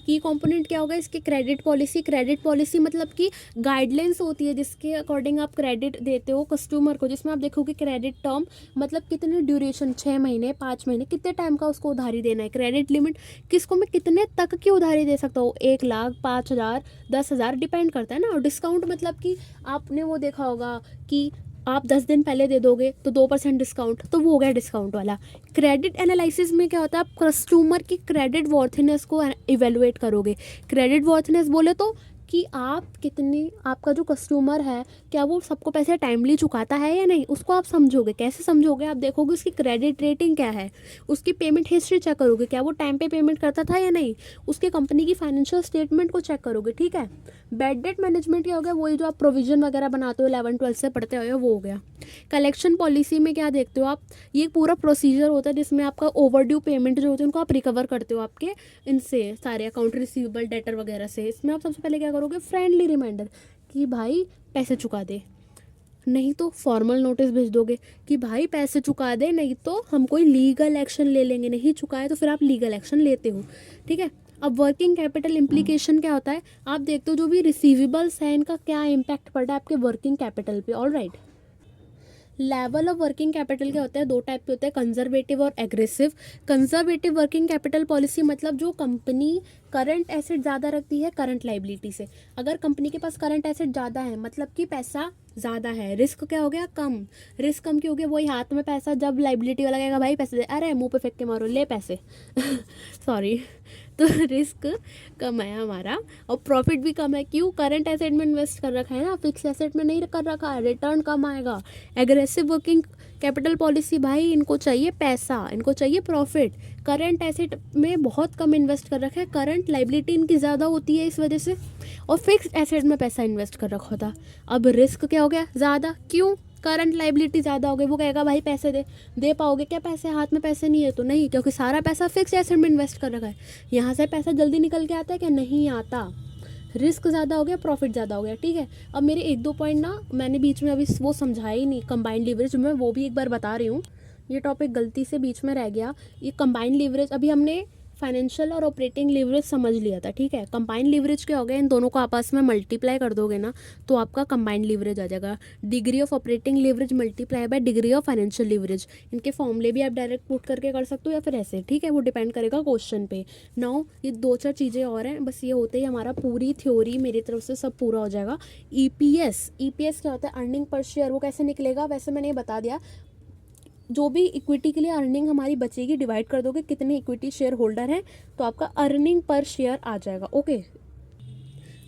[SPEAKER 1] की कंपोनेंट क्या होगा इसकी, क्रेडिट पॉलिसी। क्रेडिट पॉलिसी मतलब कि गाइडलाइंस होती है जिसके अकॉर्डिंग आप क्रेडिट देते हो कस्टमर को, जिसमें आप देखोगे क्रेडिट टर्म मतलब कितने ड्यूरेशन, 6 महीने 5 महीने, कितने टाइम का उसको उधारी देना है। क्रेडिट लिमिट किसको मैं कितने तक की उधारी दे सकता हूँ, 1 लाख 5 हज़ार 10 हज़ार, डिपेंड करता है ना। और डिस्काउंट मतलब कि आपने वो देखा होगा कि आप 10 दिन पहले दे दोगे तो 2% डिस्काउंट, तो वो हो गया डिस्काउंट वाला। क्रेडिट एनालिसिस में क्या होता है, आप कस्टमर की क्रेडिट वॉर्थनेस को इवेलुएट करोगे। क्रेडिट वॉर्थनेस बोले तो कि आप कितनी, आपका जो कस्टमर है क्या वो सबको पैसे टाइमली चुकाता है या नहीं, उसको आप समझोगे। कैसे समझोगे, आप देखोगे उसकी क्रेडिट रेटिंग क्या है, उसकी पेमेंट हिस्ट्री चेक करोगे, क्या वो टाइम पे पेमेंट करता था या नहीं, उसके कंपनी की फाइनेंशियल स्टेटमेंट को चेक करोगे, ठीक है। बैड डेट मैनेजमेंट क्या हो गया, वही जो आप प्रोविजन वगैरह बनाते हो 11-12 से पढ़ते हो, वो हो गया। कलेक्शन पॉलिसी में क्या देखते हो आप, ये पूरा प्रोसीजर होता है जिसमें आपका ओवरड्यू पेमेंट जो होती है उनको आप रिकवर करते हो आपके इनसे सारे अकाउंट रिसीवेबल डेटर वगैरह से। इसमें आप सबसे पहले क्या करोगे, फ्रेंडली रिमाइंडर कि भाई पैसे चुका दे, नहीं तो फॉर्मल नोटिस भेज दोगे कि भाई पैसे चुका दे, नहीं तो हम कोई लीगल एक्शन ले लेंगे, नहीं चुकाए तो फिर आप लीगल एक्शन लेते हो, ठीक है। अब वर्किंग कैपिटल इम्प्लीकेशन क्या होता है, आप देखते हो जो भी रिसीवेबल्स है इनका क्या इम्पैक्ट पड़ता है आपके वर्किंग कैपिटल पे, all right. Level of working capital क्या होता है, 2 टाइप के होते हैं, कंजर्वेटिव और aggressive. Conservative working capital policy मतलब जो कंपनी करंट एसेट ज़्यादा रखती है करंट लाइबिलिटी से। अगर कंपनी के पास करंट एसेट ज़्यादा है मतलब कि पैसा ज़्यादा है, रिस्क क्या हो गया कम। रिस्क कम क्यों हो गया, वही हाथ में पैसा, जब लाइबिलिटी वाला कहेगा भाई पैसे दे, अरे मुंह पे फेंक के मारो ले पैसे सॉरी तो रिस्क कम है हमारा और प्रॉफिट भी कम है, क्यों, करंट एसेट में इन्वेस्ट कर रखा है ना, फिक्स एसेट में नहीं कर रखा है, रिटर्न कम आएगा। एग्रेसिव वर्किंग कैपिटल पॉलिसी, भाई इनको चाहिए पैसा, इनको चाहिए प्रॉफिट, करंट एसेट में बहुत कम इन्वेस्ट कर रखा है, करंट लाइबिलिटी इनकी ज़्यादा होती है इस वजह से, और फिक्स एसेट में पैसा इन्वेस्ट कर रखा होता। अब रिस्क क्या हो गया ज़्यादा, क्यों, करंट लाइबिलिटी ज़्यादा हो गई, वो कहेगा भाई पैसे दे पाओगे क्या पैसे, हाथ में पैसे नहीं है तो नहीं, क्योंकि सारा पैसा फिक्स एसेट में इन्वेस्ट कर रखा है। यहाँ से पैसा जल्दी निकल के आता है क्या, नहीं आता। रिस्क ज़्यादा हो गया, प्रॉफिट ज़्यादा हो गया, ठीक है। अब मेरे 1-2 पॉइंट ना मैंने बीच में अभी वो समझाया ही नहीं, कंबाइंड लीवरेज, मैं वो भी एक बार बता रही हूँ, ये टॉपिक गलती से बीच में रह गया। ये कंबाइंड लीवरेज, अभी हमने फाइनेंशियल और ऑपरेटिंग लीवरेज समझ लिया था, ठीक है। कंबाइंड लीवरेज क्या हो गया, इन दोनों को आपस में मल्टीप्लाई कर दोगे ना तो आपका कंबाइंड लीवरेज आ जाएगा। Degree of operating leverage multiply by degree of financial leverage. इनके फॉर्मूले भी आप डायरेक्ट पुट करके कर सकते हो या फिर ऐसे, ठीक है, वो डिपेंड करेगा क्वेश्चन पे। नाउ ये 2-4 चीज़ें और हैं, बस ये होते ही हमारा पूरी थ्योरी मेरी तरफ से सब पूरा हो जाएगा। ईपीएस, ईपीएस क्या होता है, अर्निंग पर शेयर, वो कैसे निकलेगा वैसे मैंने ये बता दिया। जो भी इक्विटी के लिए अर्निंग हमारी बचेगी डिवाइड कर दोगे कितने इक्विटी शेयर होल्डर हैं तो आपका अर्निंग पर शेयर आ जाएगा, ओके।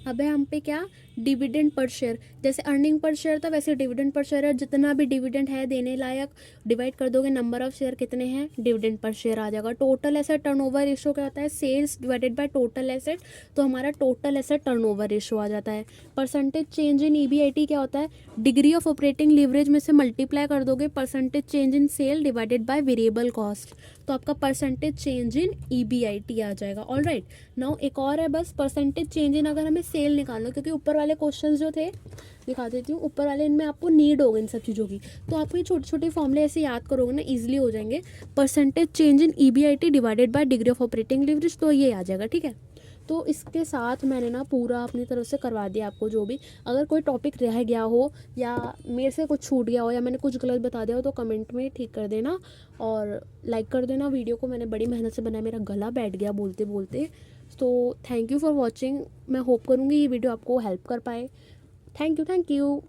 [SPEAKER 1] अब है हम पे क्या, डिविडेंड पर शेयर, जैसे अर्निंग पर शेयर था वैसे डिविडेंड पर शेयर है, जितना भी डिविडेंड है देने लायक डिवाइड कर दोगे नंबर ऑफ शेयर कितने हैं, डिविडेंड पर शेयर आ जाएगा। टोटल एसेट टर्नओवर रेशियो क्या होता है, sales divided by total asset, तो हमारा टोटल एसेट टर्नओवर रेशियो आ जाता है। परसेंटेज चेंज इन ईबीआईटी क्या होता है, डिग्री ऑफ ऑपरेटिंग लीवरेज में से मल्टीप्लाई कर दोगे percentage change in sale divided by variable cost, तो आपका परसेंटेज चेंज इन ईबीआईटी आ जाएगा, ऑल राइट। नाउ एक और है बस परसेंटेज चेंज इन, अगर हमें सेल निकालना, क्योंकि ऊपर वाले क्वेश्चंस जो थे दिखा देती हूँ, ऊपर वाले इनमें आपको नीड होगा इन सब चीज़ों की, तो आपको ये छोटे छोटे फॉर्मूले ऐसे याद करोगे ना इजीली हो जाएंगे। Percentage change in EBIT divided bye degree of operating leverage, तो ये आ जाएगा, ठीक है। तो इसके साथ मैंने ना पूरा अपनी तरफ से करवा दिया आपको, जो भी अगर कोई टॉपिक रह गया हो या मेरे से कुछ छूट गया हो या मैंने कुछ गलत बता दिया हो तो कमेंट में ठीक कर देना और लाइक कर देना वीडियो को। मैंने बड़ी मेहनत से बनाया, मेरा गला बैठ गया बोलते बोलते। तो थैंक यू फॉर वॉचिंग, मैं होप करूँगी ये वीडियो आपको हेल्प कर पाए। Thank you.